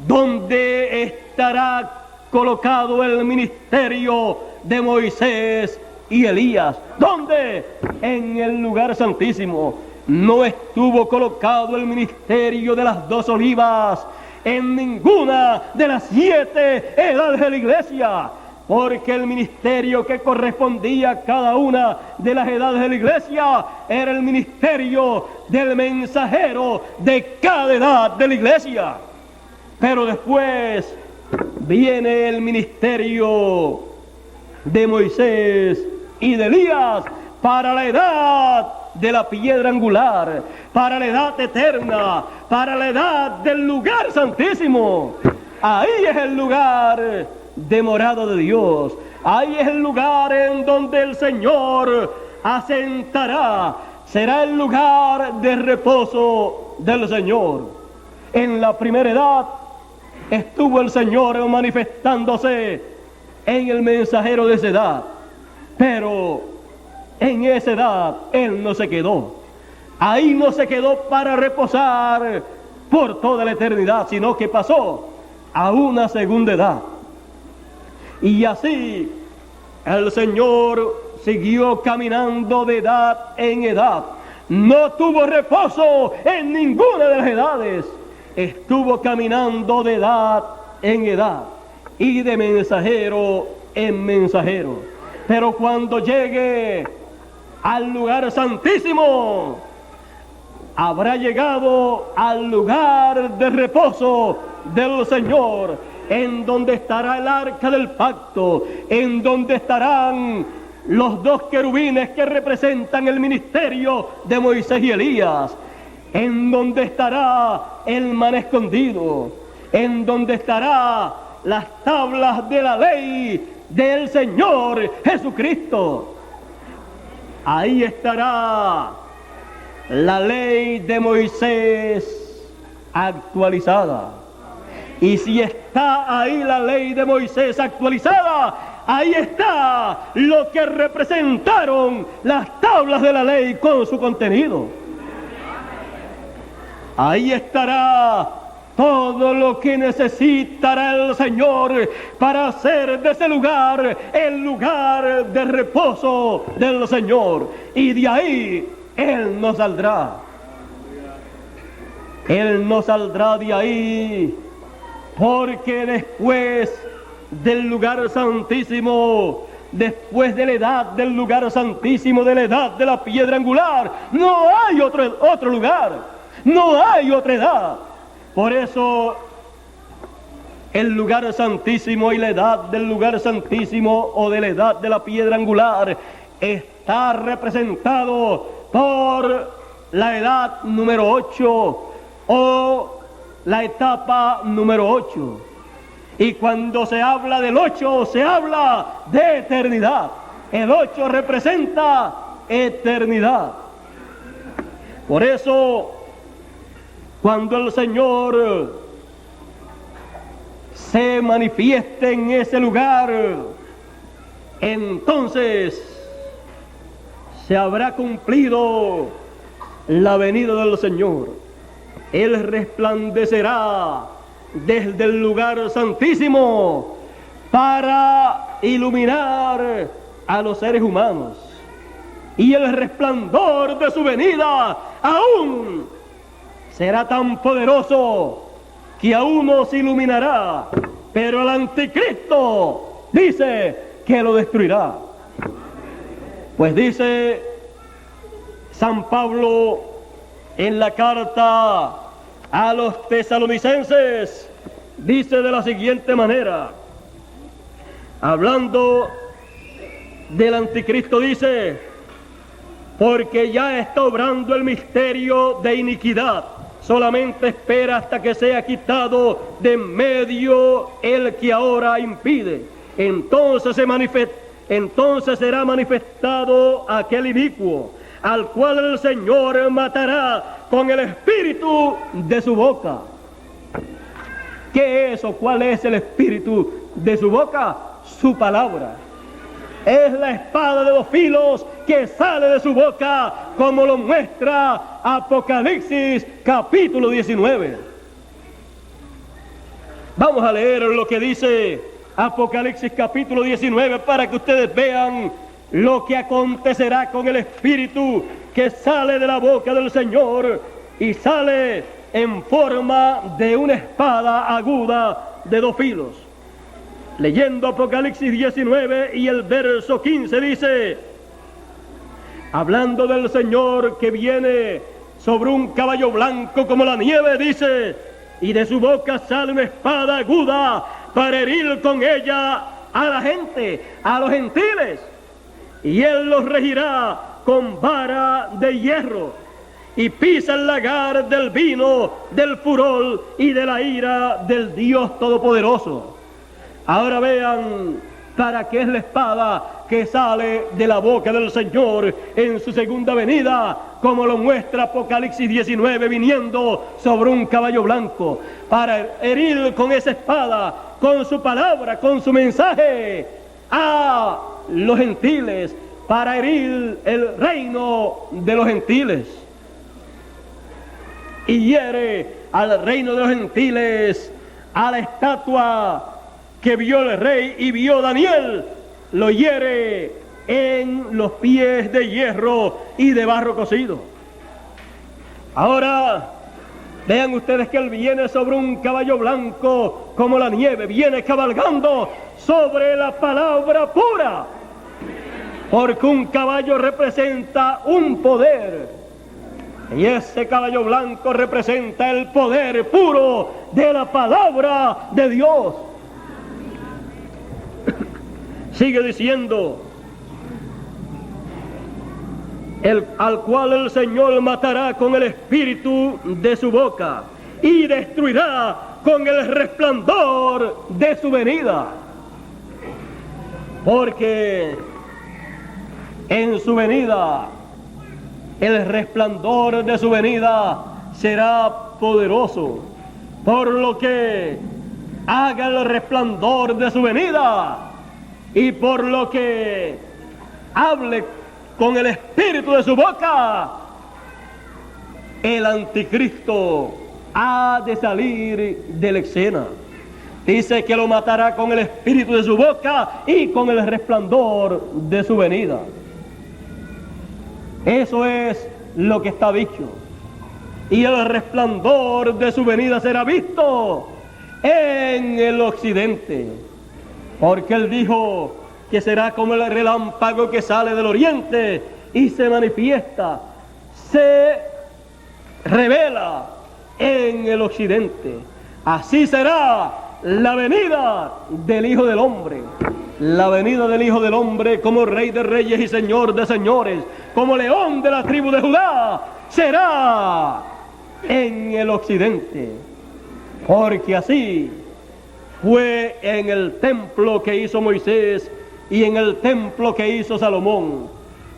donde estará colocado el ministerio de Moisés y Elías. ¿Dónde? En el lugar santísimo. No estuvo colocado el ministerio de las 2 olivas en ninguna de las 7 edades de la iglesia, porque el ministerio que correspondía a cada una de las edades de la iglesia era el ministerio del mensajero de cada edad de la iglesia. Pero después viene el ministerio de Moisés y de Elías para la edad de la piedra angular, para la edad eterna, para la edad del lugar santísimo. Ahí es el lugar de morada de Dios. Ahí es el lugar en donde el Señor asentará. Será el lugar de reposo del Señor. En la primera edad estuvo el Señor manifestándose en el mensajero de esa edad, pero en esa edad Él no se quedó. Ahí no se quedó para reposar por toda la eternidad, sino que pasó a una segunda edad. Y así el Señor siguió caminando de edad en edad. No tuvo reposo en ninguna de las edades. Estuvo caminando de edad en edad y de mensajero en mensajero. Pero cuando llegue al lugar santísimo, habrá llegado al lugar de reposo del Señor, en donde estará el arca del pacto, en donde estarán los 2 querubines que representan el ministerio de Moisés y Elías, en donde estará el maná escondido, en donde estará las tablas de la ley del Señor Jesucristo. Ahí estará la ley de Moisés actualizada. Y si está ahí la ley de Moisés actualizada, ahí está lo que representaron las tablas de la ley con su contenido. Ahí estará todo lo que necesitará el Señor para hacer de ese lugar el lugar de reposo del Señor. Y de ahí Él nos saldrá. Él nos saldrá de ahí, porque después del lugar santísimo, después de la edad del lugar santísimo, de la edad de la piedra angular, no hay otro lugar, no hay otra edad. Por eso el lugar santísimo y la edad del lugar santísimo o de la edad de la piedra angular está representado por la edad número 8 o la etapa número 8. Y cuando se habla del 8, se habla de eternidad. El 8 representa eternidad. Por eso, cuando el Señor se manifieste en ese lugar, entonces se habrá cumplido la venida del Señor. Él resplandecerá desde el lugar santísimo para iluminar a los seres humanos. Y el resplandor de su venida aún será tan poderoso que aún nos iluminará, pero el anticristo dice que lo destruirá. Pues dice San Pablo en la carta a los tesalonicenses, dice de la siguiente manera, hablando del anticristo, dice: porque ya está obrando el misterio de iniquidad, solamente espera hasta que sea quitado de en medio el que ahora impide. Entonces será manifestado aquel inicuo, al cual el Señor matará con el espíritu de su boca. ¿Qué es o cuál es el espíritu de su boca? Su palabra. Es la espada de 2 filos que sale de su boca, como lo muestra Apocalipsis capítulo 19. Vamos a leer lo que dice Apocalipsis capítulo 19 para que ustedes vean lo que acontecerá con el espíritu que sale de la boca del Señor, y sale en forma de una espada aguda de 2 filos. Leyendo Apocalipsis 19 y el verso 15 dice, hablando del Señor que viene sobre un caballo blanco como la nieve, dice, y de su boca sale una espada aguda para herir con ella a la gente, a los gentiles, y él los regirá con vara de hierro, y pisa el lagar del vino, del furor y de la ira del Dios Todopoderoso. Ahora vean para qué es la espada que sale de la boca del Señor en su segunda venida, como lo muestra Apocalipsis 19, viniendo sobre un caballo blanco, para herir con esa espada, con su palabra, con su mensaje, a los gentiles, para herir el reino de los gentiles. Y hiere al reino de los gentiles, a la estatua que vio el rey y vio Daniel, lo hiere en los pies de hierro y de barro cocido. Ahora vean ustedes que él viene sobre un caballo blanco como la nieve, viene cabalgando sobre la palabra pura, porque un caballo representa un poder, y ese caballo blanco representa el poder puro de la palabra de Dios. Sigue diciendo, al cual el Señor matará con el espíritu de su boca y destruirá con el resplandor de su venida. Porque en su venida, el resplandor de su venida será poderoso, por lo que haga el resplandor de su venida y por lo que hable con el espíritu de su boca, el anticristo ha de salir de la escena. Dice que lo matará con el espíritu de su boca y con el resplandor de su venida. Eso es lo que está dicho. Y el resplandor de su venida será visto en el occidente, porque él dijo que será como el relámpago que sale del oriente y se manifiesta, se revela en el occidente. Así será la venida del Hijo del Hombre. La venida del Hijo del Hombre como Rey de Reyes y Señor de Señores, como León de la tribu de Judá, será en el occidente. Porque así fue en el templo que hizo Moisés y en el templo que hizo Salomón.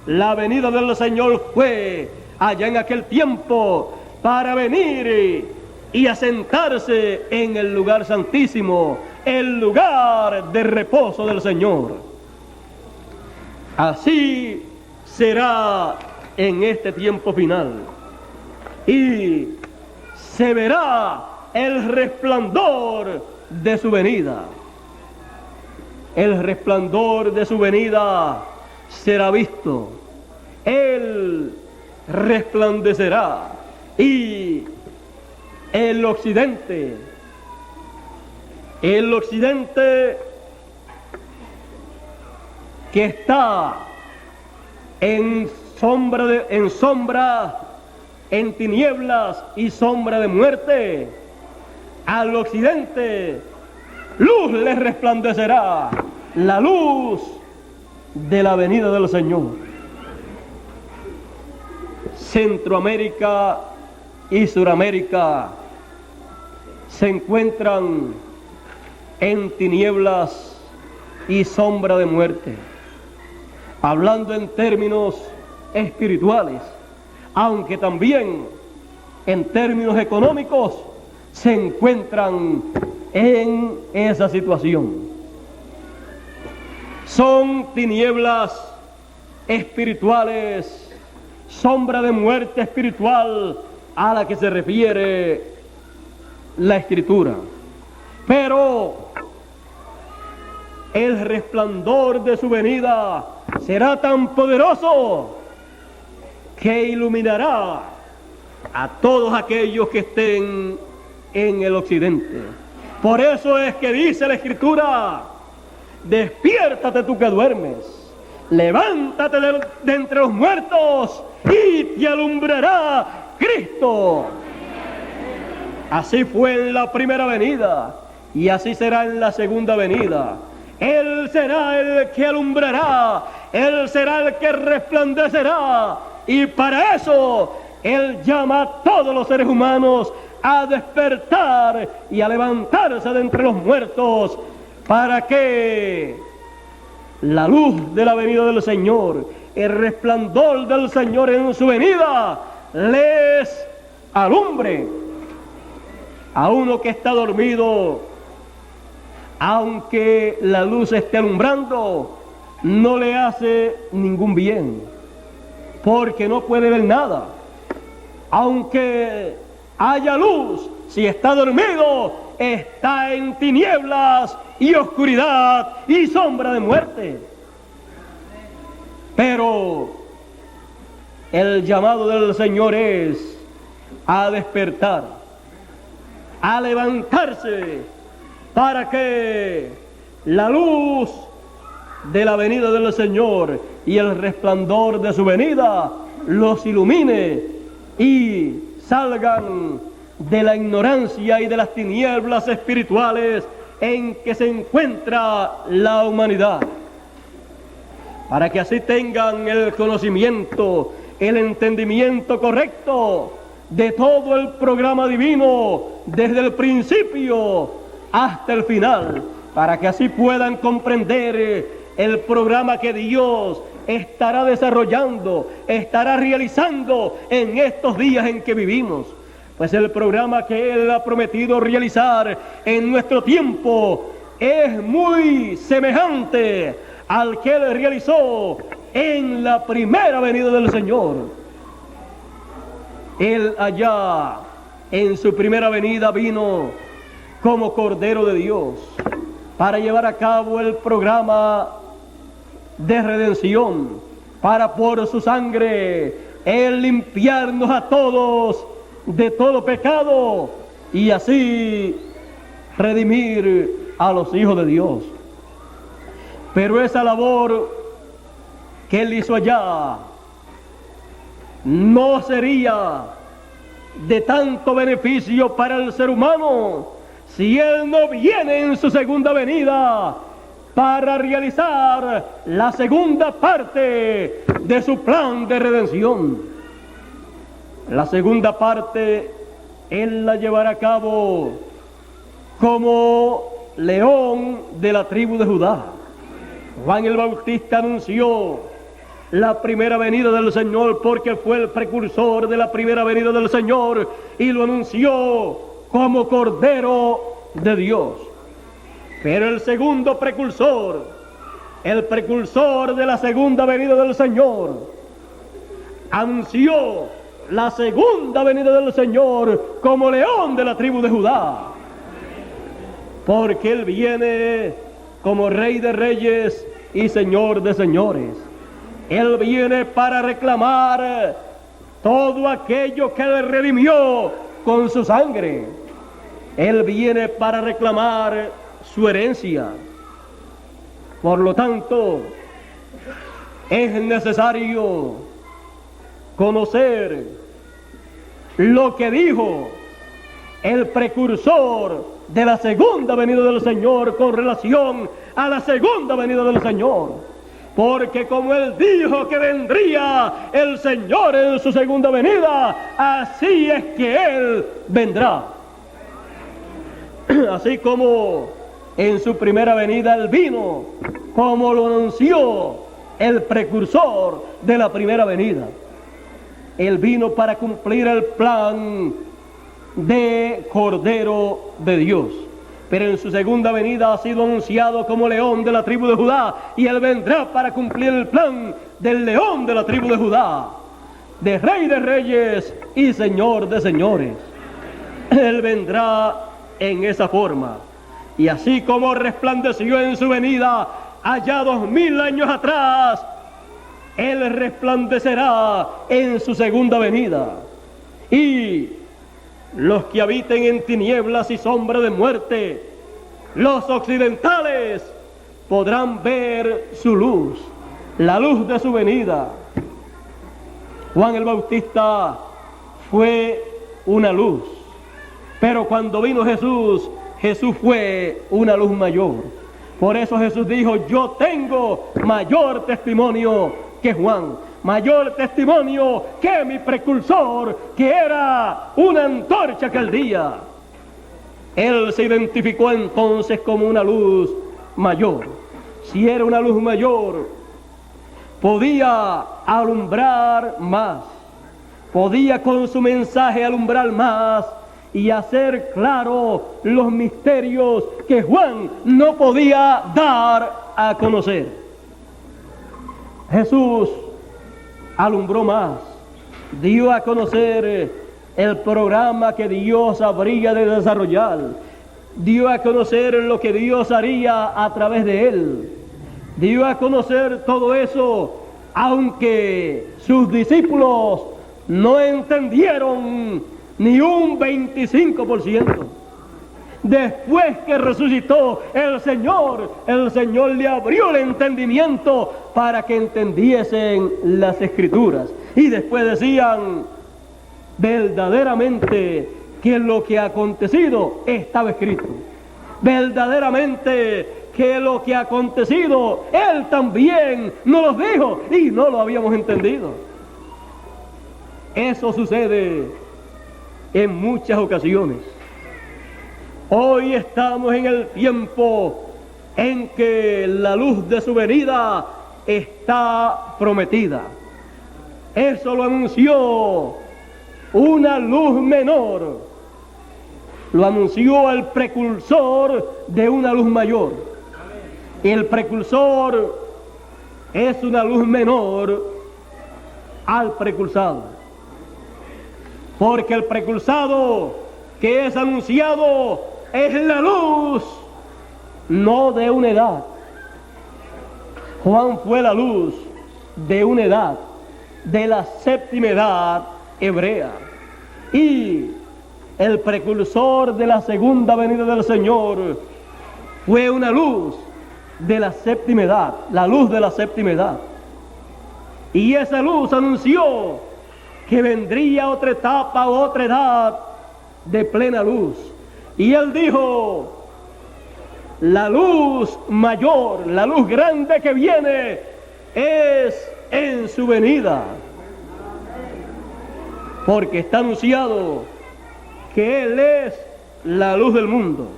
La venida del Señor fue allá en aquel tiempo para venir y asentarse en el lugar santísimo, el lugar de reposo del Señor. Así será en este tiempo final. Y se verá el resplandor de su venida. El resplandor de su venida será visto. Él resplandecerá. Y el occidente que está en sombra, en tinieblas y sombra de muerte, al occidente luz le resplandecerá, la luz de la venida del Señor. Centroamérica y Suramérica se encuentran en tinieblas y sombra de muerte, hablando en términos espirituales, aunque también en términos económicos se encuentran en esa situación. Son tinieblas espirituales, sombra de muerte espiritual a la que se refiere la Escritura. Pero el resplandor de su venida será tan poderoso que iluminará a todos aquellos que estén en el occidente. Por eso es que dice la Escritura: despiértate tú que duermes, levántate de entre los muertos y te alumbrará Cristo. Así fue en la primera venida y así será en la segunda venida. Él será el que alumbrará, Él será el que resplandecerá, y para eso Él llama a todos los seres humanos a despertar y a levantarse de entre los muertos, para que la luz de la venida del Señor, el resplandor del Señor en su venida, les alumbre. A uno que está dormido, aunque la luz esté alumbrando, no le hace ningún bien, porque no puede ver nada. Aunque haya luz, si está dormido, está en tinieblas y oscuridad y sombra de muerte. Pero el llamado del Señor es a despertar, a levantarse, para que la luz de la venida del Señor y el resplandor de su venida los ilumine y salgan de la ignorancia y de las tinieblas espirituales en que se encuentra la humanidad, para que así tengan el conocimiento, el entendimiento correcto de todo el programa divino, desde el principio hasta el final, para que así puedan comprender el programa que Dios estará desarrollando, estará realizando en estos días en que vivimos. Pues el programa que Él ha prometido realizar en nuestro tiempo es muy semejante al que Él realizó en la primera venida del Señor. Él allá en su primera venida vino como Cordero de Dios para llevar a cabo el programa de redención, para por su sangre Él limpiarnos a todos de todo pecado y así redimir a los hijos de Dios. Pero esa labor que Él hizo allá no sería de tanto beneficio para el ser humano si Él no viene en su segunda venida para realizar la segunda parte de su plan de redención. La segunda parte Él la llevará a cabo como león de la tribu de Judá. Juan el Bautista anunció la primera venida del Señor porque fue el precursor de la primera venida del Señor y lo anunció como Cordero de Dios. Pero el segundo precursor, el precursor de la segunda venida del Señor, anunció la segunda venida del Señor como león de la tribu de Judá, porque Él viene como Rey de Reyes y Señor de Señores. Él viene para reclamar todo aquello que Él redimió con su sangre. Él viene para reclamar su herencia. Por lo tanto, es necesario conocer lo que dijo el precursor de la segunda venida del Señor con relación a la segunda venida del Señor. Porque como Él dijo que vendría el Señor en su segunda venida, así es que Él vendrá. Así como en su primera venida Él vino, como lo anunció el precursor de la primera venida. Él vino para cumplir el plan de Cordero de Dios. Pero en su segunda venida ha sido anunciado como león de la tribu de Judá, y Él vendrá para cumplir el plan del león de la tribu de Judá, de Rey de Reyes y Señor de Señores. Él vendrá en esa forma, y así como resplandeció en su venida allá 2000 años atrás, Él resplandecerá en su segunda venida. Y los que habiten en tinieblas y sombra de muerte, los occidentales, podrán ver su luz, la luz de su venida. Juan el Bautista fue una luz, pero cuando vino Jesús, Jesús fue una luz mayor. Por eso Jesús dijo: yo tengo mayor testimonio que Juan, mayor testimonio que mi precursor, que era una antorcha aquel día. Él se identificó entonces como una luz mayor. Si era una luz mayor, podía alumbrar más, podía con su mensaje alumbrar más y hacer claro los misterios que Juan no podía dar a conocer. Jesús alumbró más, dio a conocer el programa que Dios habría de desarrollar, dio a conocer lo que Dios haría a través de Él, dio a conocer todo eso, aunque sus discípulos no entendieron ni un 25%. Después que resucitó el Señor le abrió el entendimiento para que entendiesen las Escrituras. Y después decían: verdaderamente que lo que ha acontecido estaba escrito. Verdaderamente que lo que ha acontecido Él también nos lo dijo y no lo habíamos entendido. Eso sucede en muchas ocasiones. Hoy estamos en el tiempo en que la luz de su venida está prometida. Eso lo anunció una luz menor. Lo anunció el precursor de una luz mayor. El precursor es una luz menor al precursado, porque el precursado que es anunciado es la luz, no de una edad. Juan fue la luz de una edad, de la séptima edad hebrea, y el precursor de la segunda venida del Señor fue una luz de la séptima edad, la luz de la séptima edad. Y esa luz anunció que vendría otra etapa, otra edad de plena luz. Y él dijo: la luz mayor, la luz grande que viene es en su venida. Porque está anunciado que Él es la luz del mundo.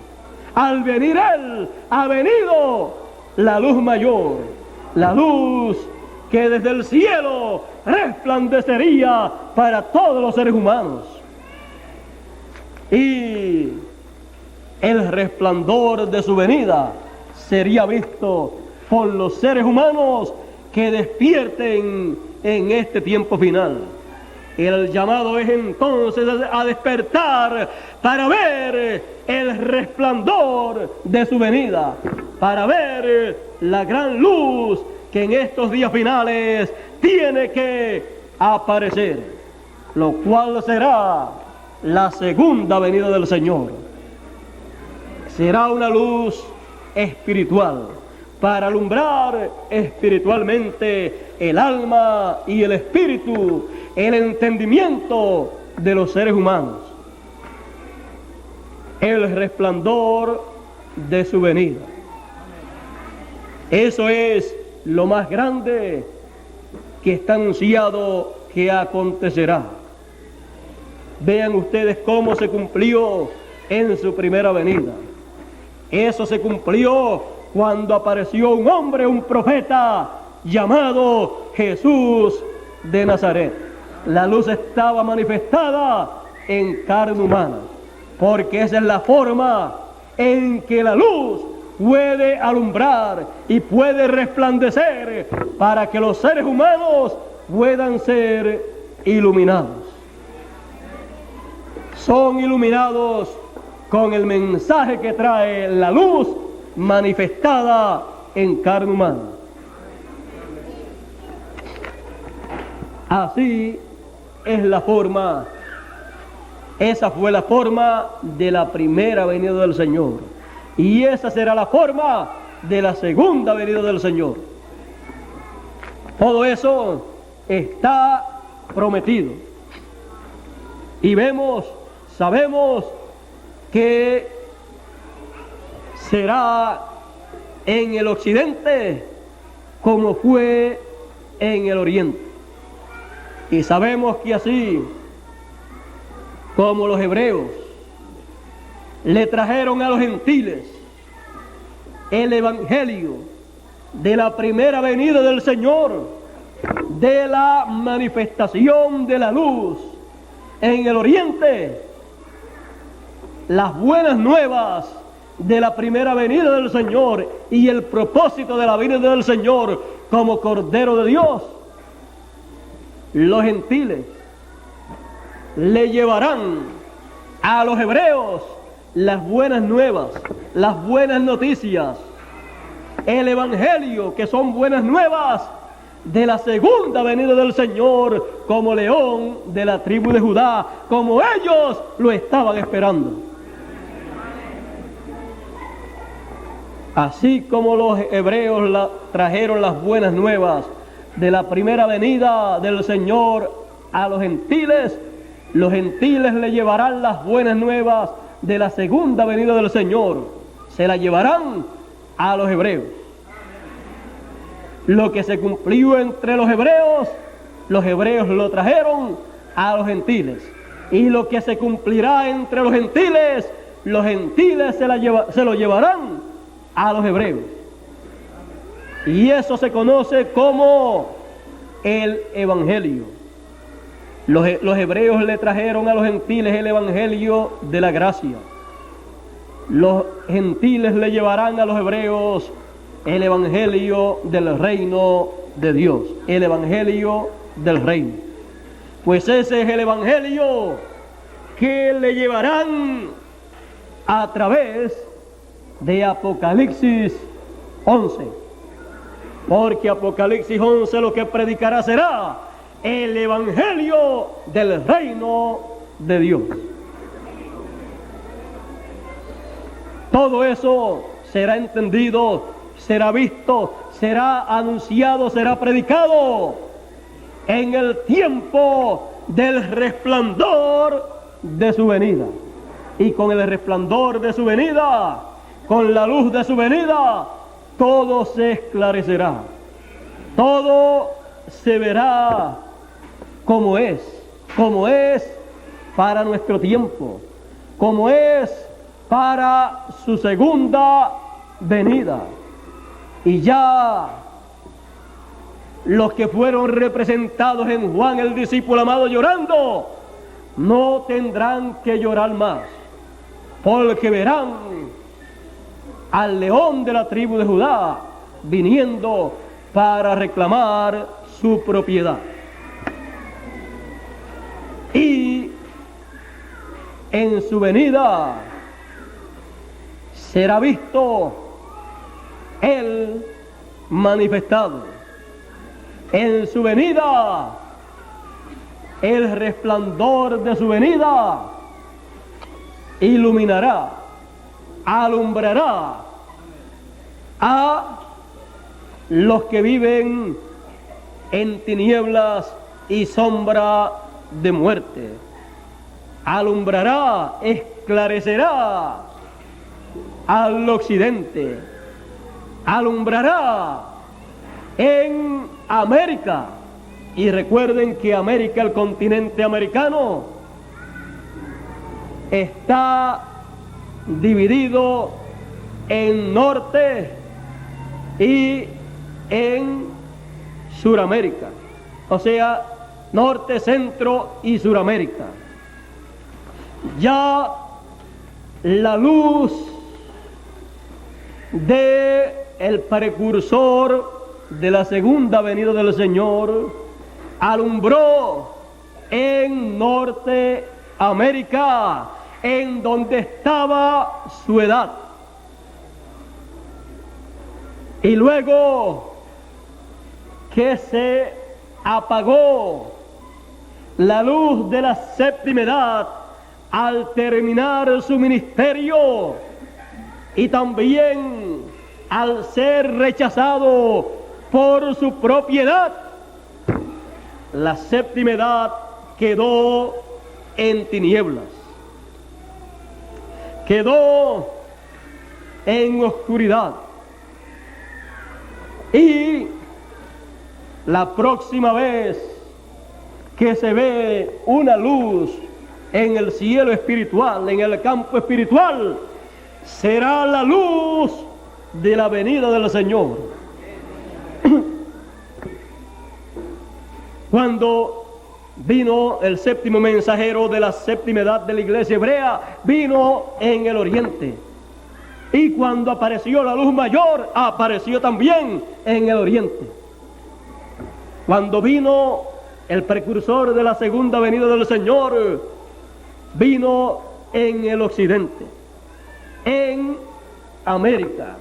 Al venir Él, ha venido la luz mayor, la luz que desde el cielo resplandecería para todos los seres humanos. Y el resplandor de su venida sería visto por los seres humanos que despierten en este tiempo final. El llamado es entonces a despertar para ver el resplandor de su venida, para ver la gran luz que en estos días finales tiene que aparecer, lo cual será la segunda venida del Señor. Será una luz espiritual para alumbrar espiritualmente el alma y el espíritu, el entendimiento de los seres humanos. El resplandor de su venida. Eso es lo más grande que está anunciado que acontecerá. Vean ustedes cómo se cumplió en su primera venida. Eso se cumplió cuando apareció un hombre, un profeta llamado Jesús de Nazaret. La luz estaba manifestada en carne humana, porque esa es la forma en que la luz puede alumbrar y puede resplandecer para que los seres humanos puedan ser iluminados. Son iluminados con el mensaje que trae la luz manifestada en carne humana. Así es la forma, esa fue la forma de la primera venida del Señor, y esa será la forma de la segunda venida del Señor. Todo eso está prometido, y sabemos que será en el occidente como fue en el oriente. Y sabemos que así como los hebreos le trajeron a los gentiles el evangelio de la primera venida del Señor, de la manifestación de la luz en el oriente, las buenas nuevas de la primera venida del Señor y el propósito de la venida del Señor como Cordero de Dios, los gentiles le llevarán a los hebreos las buenas nuevas, las buenas noticias, el evangelio, que son buenas nuevas de la segunda venida del Señor como león de la tribu de Judá, como ellos lo estaban esperando. Así como los hebreos trajeron las buenas nuevas de la primera venida del Señor a los gentiles le llevarán las buenas nuevas de la segunda venida del Señor. Se la llevarán a los hebreos. Lo que se cumplió entre los hebreos lo trajeron a los gentiles. Y lo que se cumplirá entre los gentiles se lo llevarán a los hebreos. Y eso se conoce como el evangelio. Los hebreos le trajeron a los gentiles el evangelio de la gracia. Los gentiles le llevarán a los hebreos el evangelio del reino de Dios, el evangelio del reino. Pues ese es el evangelio que le llevarán a través de Apocalipsis 11. Porque Apocalipsis 11 lo que predicará será el evangelio del reino de Dios. Todo eso será entendido, será visto, será anunciado, será predicado en el tiempo del resplandor de su venida. Y con el resplandor de su venida, con la luz de su venida, todo se esclarecerá. Todo se verá como es para nuestro tiempo, como es para su segunda venida. Y ya los que fueron representados en Juan el discípulo amado llorando, no tendrán que llorar más, porque verán al león de la tribu de Judá viniendo para reclamar su propiedad. Y en su venida será visto Él manifestado. En su venida, el resplandor de su venida iluminará, alumbrará a los que viven en tinieblas y sombra de muerte. Alumbrará, esclarecerá al occidente, alumbrará en América. Y recuerden que América, el continente americano, está dividido en norte y en Suramérica, o sea, norte, centro y Suramérica. Ya la luz de el precursor de la segunda venida del Señor alumbró en Norteamérica, en donde estaba su edad. Y luego que se apagó la luz de la séptima edad al terminar su ministerio, y también al ser rechazado por su propiedad, la séptima edad quedó en tinieblas, quedó en oscuridad. Y la próxima vez que se ve una luz en el cielo espiritual, en el campo espiritual, será la luz de la venida del Señor. Cuando vino el séptimo mensajero de la séptima edad de la iglesia hebrea, vino en el oriente. Y cuando apareció la luz mayor, apareció también en el oriente. Cuando vino el precursor de la segunda venida del Señor, vino en el occidente, en América.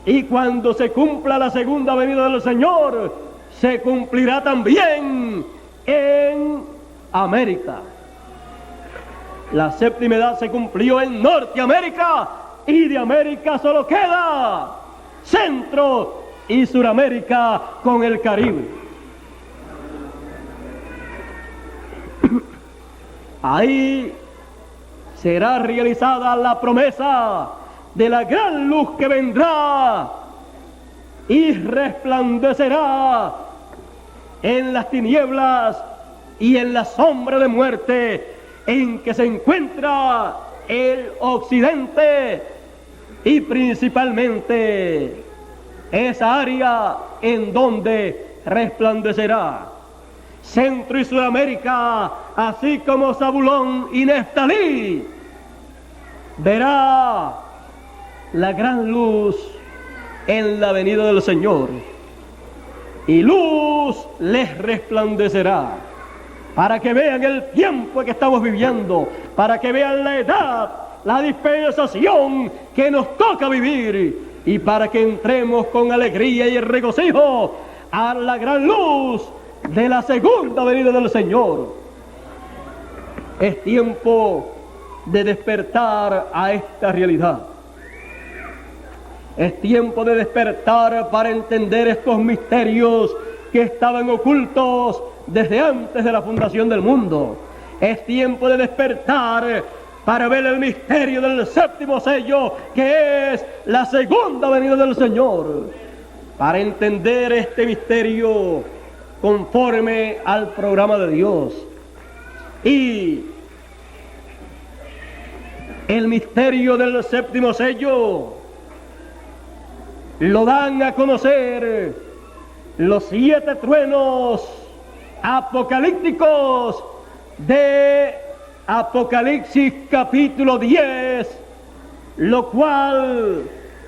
Y cuando se cumpla la segunda venida del Señor, se cumplirá también en América. La séptima edad se cumplió en Norteamérica, y de América solo queda Centro y Suramérica con el Caribe. Ahí será realizada la promesa de la gran luz que vendrá y resplandecerá en las tinieblas y en la sombra de muerte en que se encuentra el occidente, y principalmente esa área en donde resplandecerá Centro y Sudamérica, así como Zabulón y Neftalí. Verá la gran luz en la venida del Señor. y luz les resplandecerá, para que vean el tiempo que estamos viviendo, para que vean la edad, la dispensación que nos toca vivir, y para que entremos con alegría y regocijo a la gran luz de la segunda venida del Señor. Es tiempo de despertar a esta realidad. Es tiempo de despertar para entender estos misterios que estaban ocultos desde antes de la fundación del mundo. Es tiempo de despertar para ver el misterio del séptimo sello, que es la segunda venida del Señor. Para entender este misterio conforme al programa de Dios. Y el misterio del séptimo sello lo dan a conocer los 7 truenos apocalípticos de Apocalipsis capítulo 10, lo cual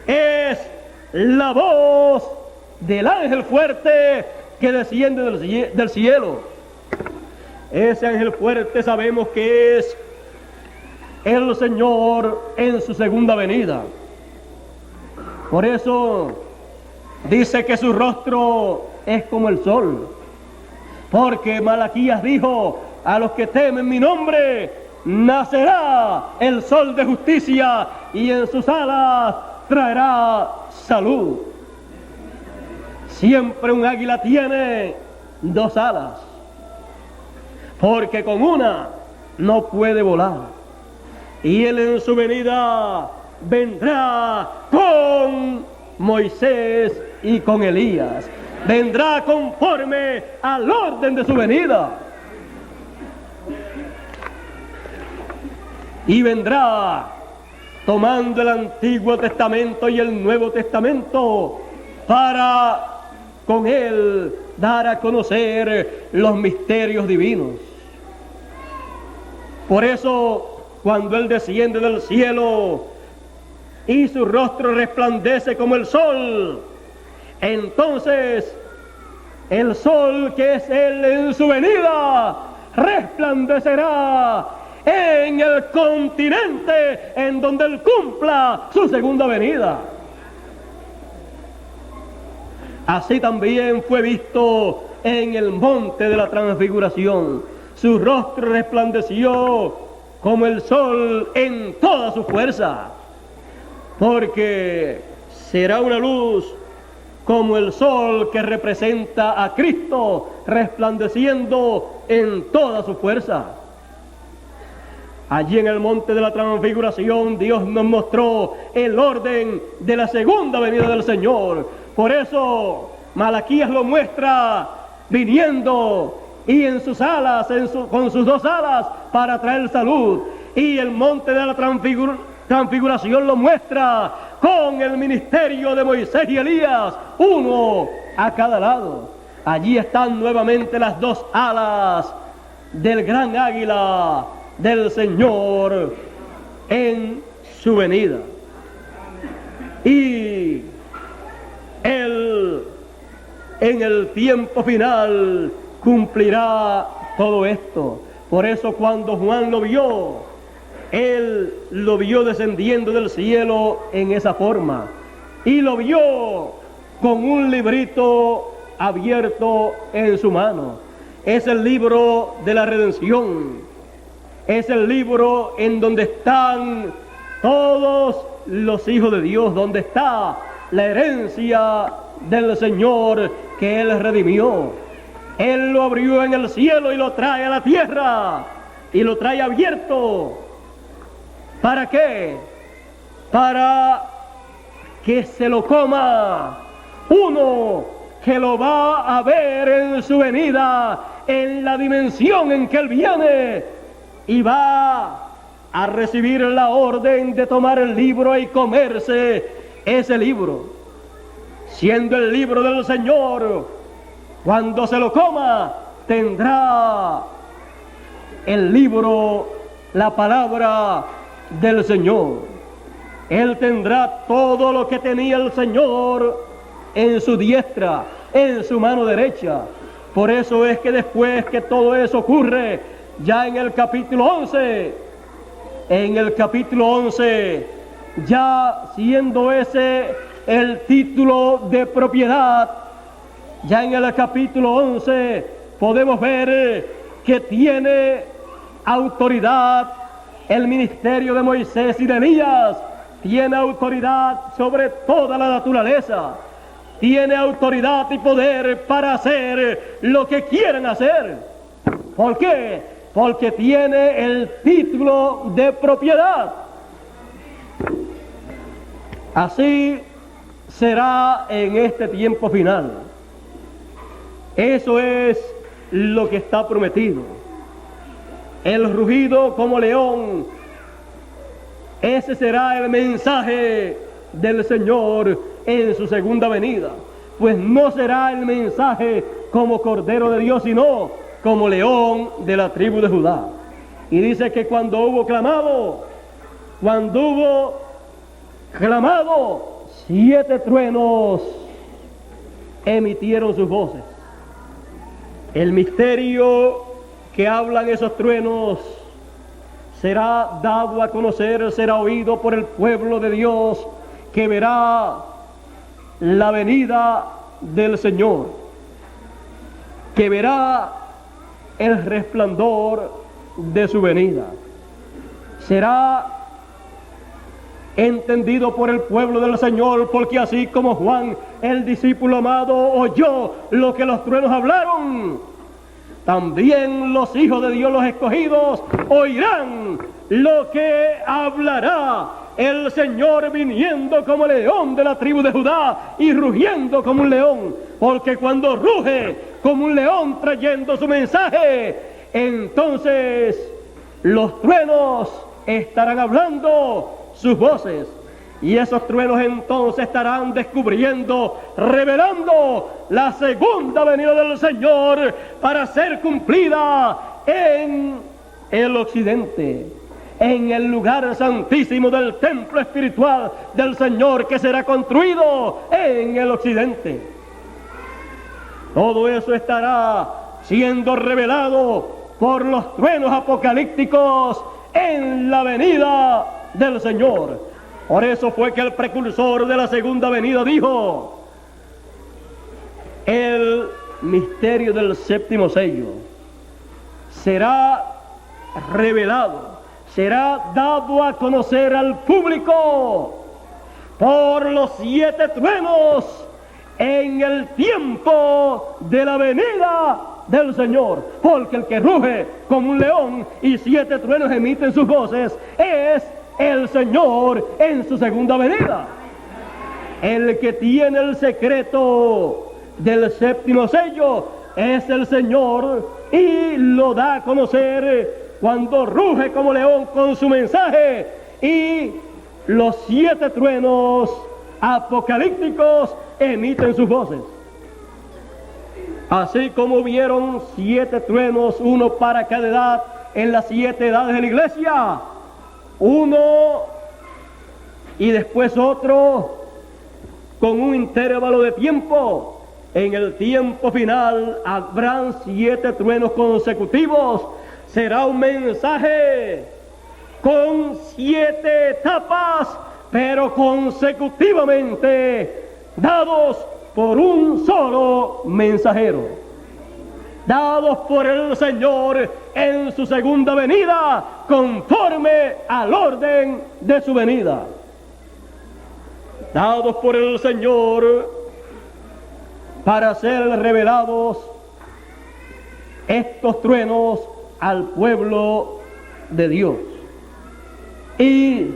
es la voz del ángel fuerte que desciende del cielo. Ese ángel fuerte sabemos que es el Señor en su segunda venida. Por eso dice que su rostro es como el sol, porque Malaquías dijo: a los que temen mi nombre nacerá el sol de justicia, y en sus alas traerá salud. Siempre un águila tiene 2 alas, porque con una no puede volar. Y él en su venida vendrá con Moisés y con Elías. Vendrá conforme al orden de su venida. Y vendrá tomando el Antiguo Testamento y el Nuevo Testamento para con él dar a conocer los misterios divinos. Por eso, cuando él desciende del cielo y su rostro resplandece como el sol, entonces el sol, que es él en su venida, resplandecerá en el continente en donde él cumpla su segunda venida. Así también fue visto en el monte de la transfiguración. Su rostro resplandeció como el sol en toda su fuerza, porque será una luz como el sol que representa a Cristo resplandeciendo en toda su fuerza. Allí en el monte de la transfiguración Dios nos mostró el orden de la segunda venida del Señor. Por eso Malaquías lo muestra viniendo y en sus alas, con sus 2 alas para traer salud. Y el monte de la transfiguración lo muestra con el ministerio de Moisés y Elías, uno a cada lado. Allí están nuevamente las 2 alas del gran águila del Señor en su venida. Y él en el tiempo final cumplirá todo esto. Por eso cuando Juan lo vio, él lo vio descendiendo del cielo en esa forma, y lo vio con un librito abierto en su mano. Es el libro de la redención. Es el libro en donde están todos los hijos de Dios, donde está la herencia del Señor que Él redimió. Él lo abrió en el cielo y lo trae a la tierra, y lo trae abierto. ¿Para qué? Para que se lo coma uno que lo va a ver en su venida, en la dimensión en que Él viene, y va a recibir la orden de tomar el libro y comerse ese libro, siendo el libro del Señor. Cuando se lo coma, tendrá el libro, la palabra del Señor. Él tendrá todo lo que tenía el Señor en su diestra. en su mano derecha. Por eso es que después que todo eso ocurre, ya en el capítulo 11, ya siendo ese el título de propiedad, ya en el capítulo 11 podemos ver que tiene autoridad el ministerio de Moisés y de Elías, tiene autoridad sobre toda la naturaleza, tiene autoridad y poder para hacer lo que quieren hacer. ¿Por qué? Porque tiene el título de propiedad. Así será en este tiempo final. Eso es lo que está prometido. El rugido como león, ese será el mensaje del Señor en su segunda venida. Pues no será el mensaje como Cordero de Dios, sino como león de la tribu de Judá. Y dice que cuando hubo clamado, 7 truenos emitieron sus voces. El misterio que hablan esos truenos será dado a conocer, será oído por el pueblo de Dios, que verá la venida del Señor, que verá el resplandor de su venida. Será entendido por el pueblo del Señor, porque así como Juan, el discípulo amado, oyó lo que los truenos hablaron, también los hijos de Dios, los escogidos, oirán lo que hablará el Señor, viniendo como león de la tribu de Judá y rugiendo como un león. Porque cuando ruge como un león trayendo su mensaje, entonces los truenos estarán hablando sus voces. Y esos truenos entonces estarán descubriendo, revelando la segunda venida del Señor para ser cumplida en el occidente, en el lugar santísimo del templo espiritual del Señor, que será construido en el occidente. Todo eso estará siendo revelado por los truenos apocalípticos en la venida del Señor. Por eso fue que el precursor de la segunda venida dijo: el misterio del séptimo sello será revelado, será dado a conocer al público por los 7 truenos en el tiempo de la venida del Señor. Porque el que ruge como un león y 7 truenos emiten sus voces es el Señor en su segunda venida. El que tiene el secreto del séptimo sello es el Señor, y lo da a conocer cuando ruge como león con su mensaje, y los 7 truenos apocalípticos emiten sus voces. Así como hubieron 7 truenos, uno para cada edad en las 7 edades de la iglesia, uno y después otro con un intervalo de tiempo. En el tiempo final habrán 7 truenos consecutivos. Será un mensaje con 7 etapas, pero consecutivamente dados por un solo mensajero, dados por el Señor en su segunda venida, conforme al orden de su venida. Dados por el Señor para ser revelados estos truenos al pueblo de Dios. Y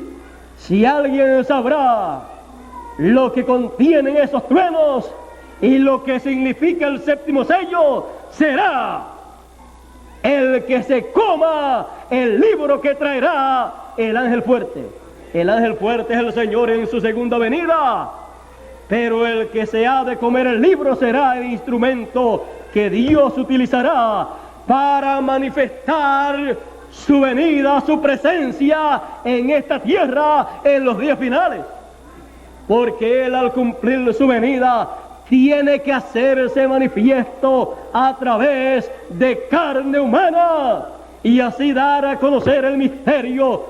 si alguien sabrá lo que contienen esos truenos y lo que significa el séptimo sello, será el que se coma el libro que traerá el ángel fuerte. El ángel fuerte es el Señor en su segunda venida, pero el que se ha de comer el libro será el instrumento que Dios utilizará para manifestar su venida, su presencia en esta tierra en los días finales. Porque Él, al cumplir su venida, tiene que hacerse manifiesto a través de carne humana y así dar a conocer el misterio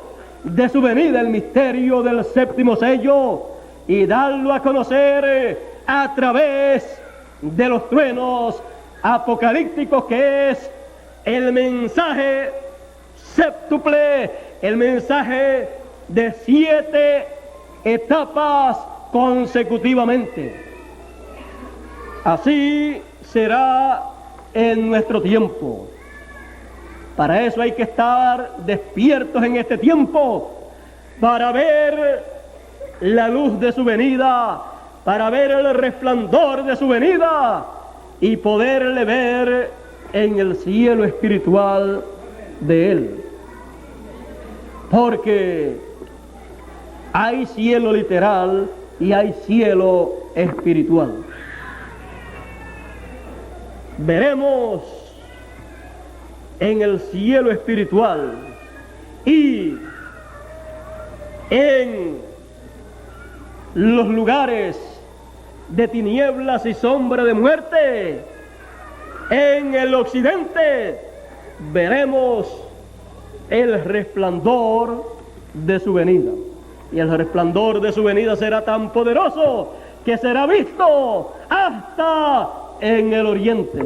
de su venida, el misterio del séptimo sello, y darlo a conocer a través de los truenos apocalípticos, que es el mensaje séptuple, el mensaje de 7 etapas consecutivamente. Así será en nuestro tiempo. Para eso hay que estar despiertos en este tiempo, para ver la luz de su venida, para ver el resplandor de su venida y poderle ver en el cielo espiritual de Él. Porque hay cielo literal y hay cielo espiritual. Veremos en el cielo espiritual y en los lugares de tinieblas y sombra de muerte, en el occidente veremos el resplandor de su venida. Y el resplandor de su venida será tan poderoso que será visto hasta en el oriente.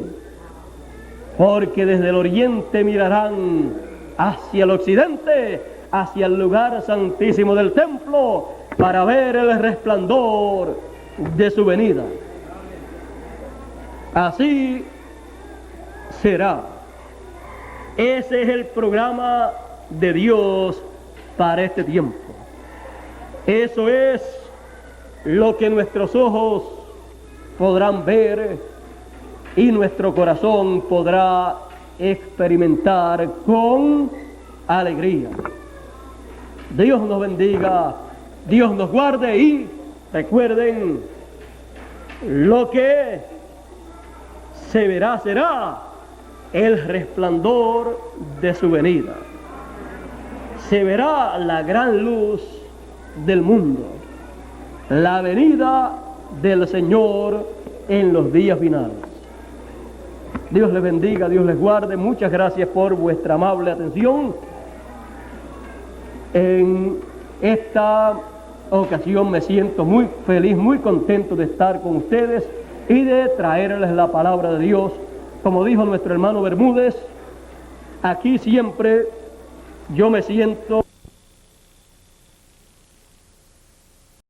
Porque desde el oriente mirarán hacia el occidente, hacia el lugar santísimo del templo, para ver el resplandor de su venida. Así será. Ese es el programa de Dios para este tiempo. Eso es lo que nuestros ojos podrán ver y nuestro corazón podrá experimentar con alegría. Dios nos bendiga, Dios nos guarde, y recuerden, lo que se verá será el resplandor de su venida. Se verá la gran luz del mundo, la venida del Señor en los días finales. Dios les bendiga, Dios les guarde. Muchas gracias por vuestra amable atención. En esta ocasión me siento muy feliz, muy contento de estar con ustedes y de traerles la palabra de Dios. Como dijo nuestro hermano Bermúdez, aquí siempre yo me siento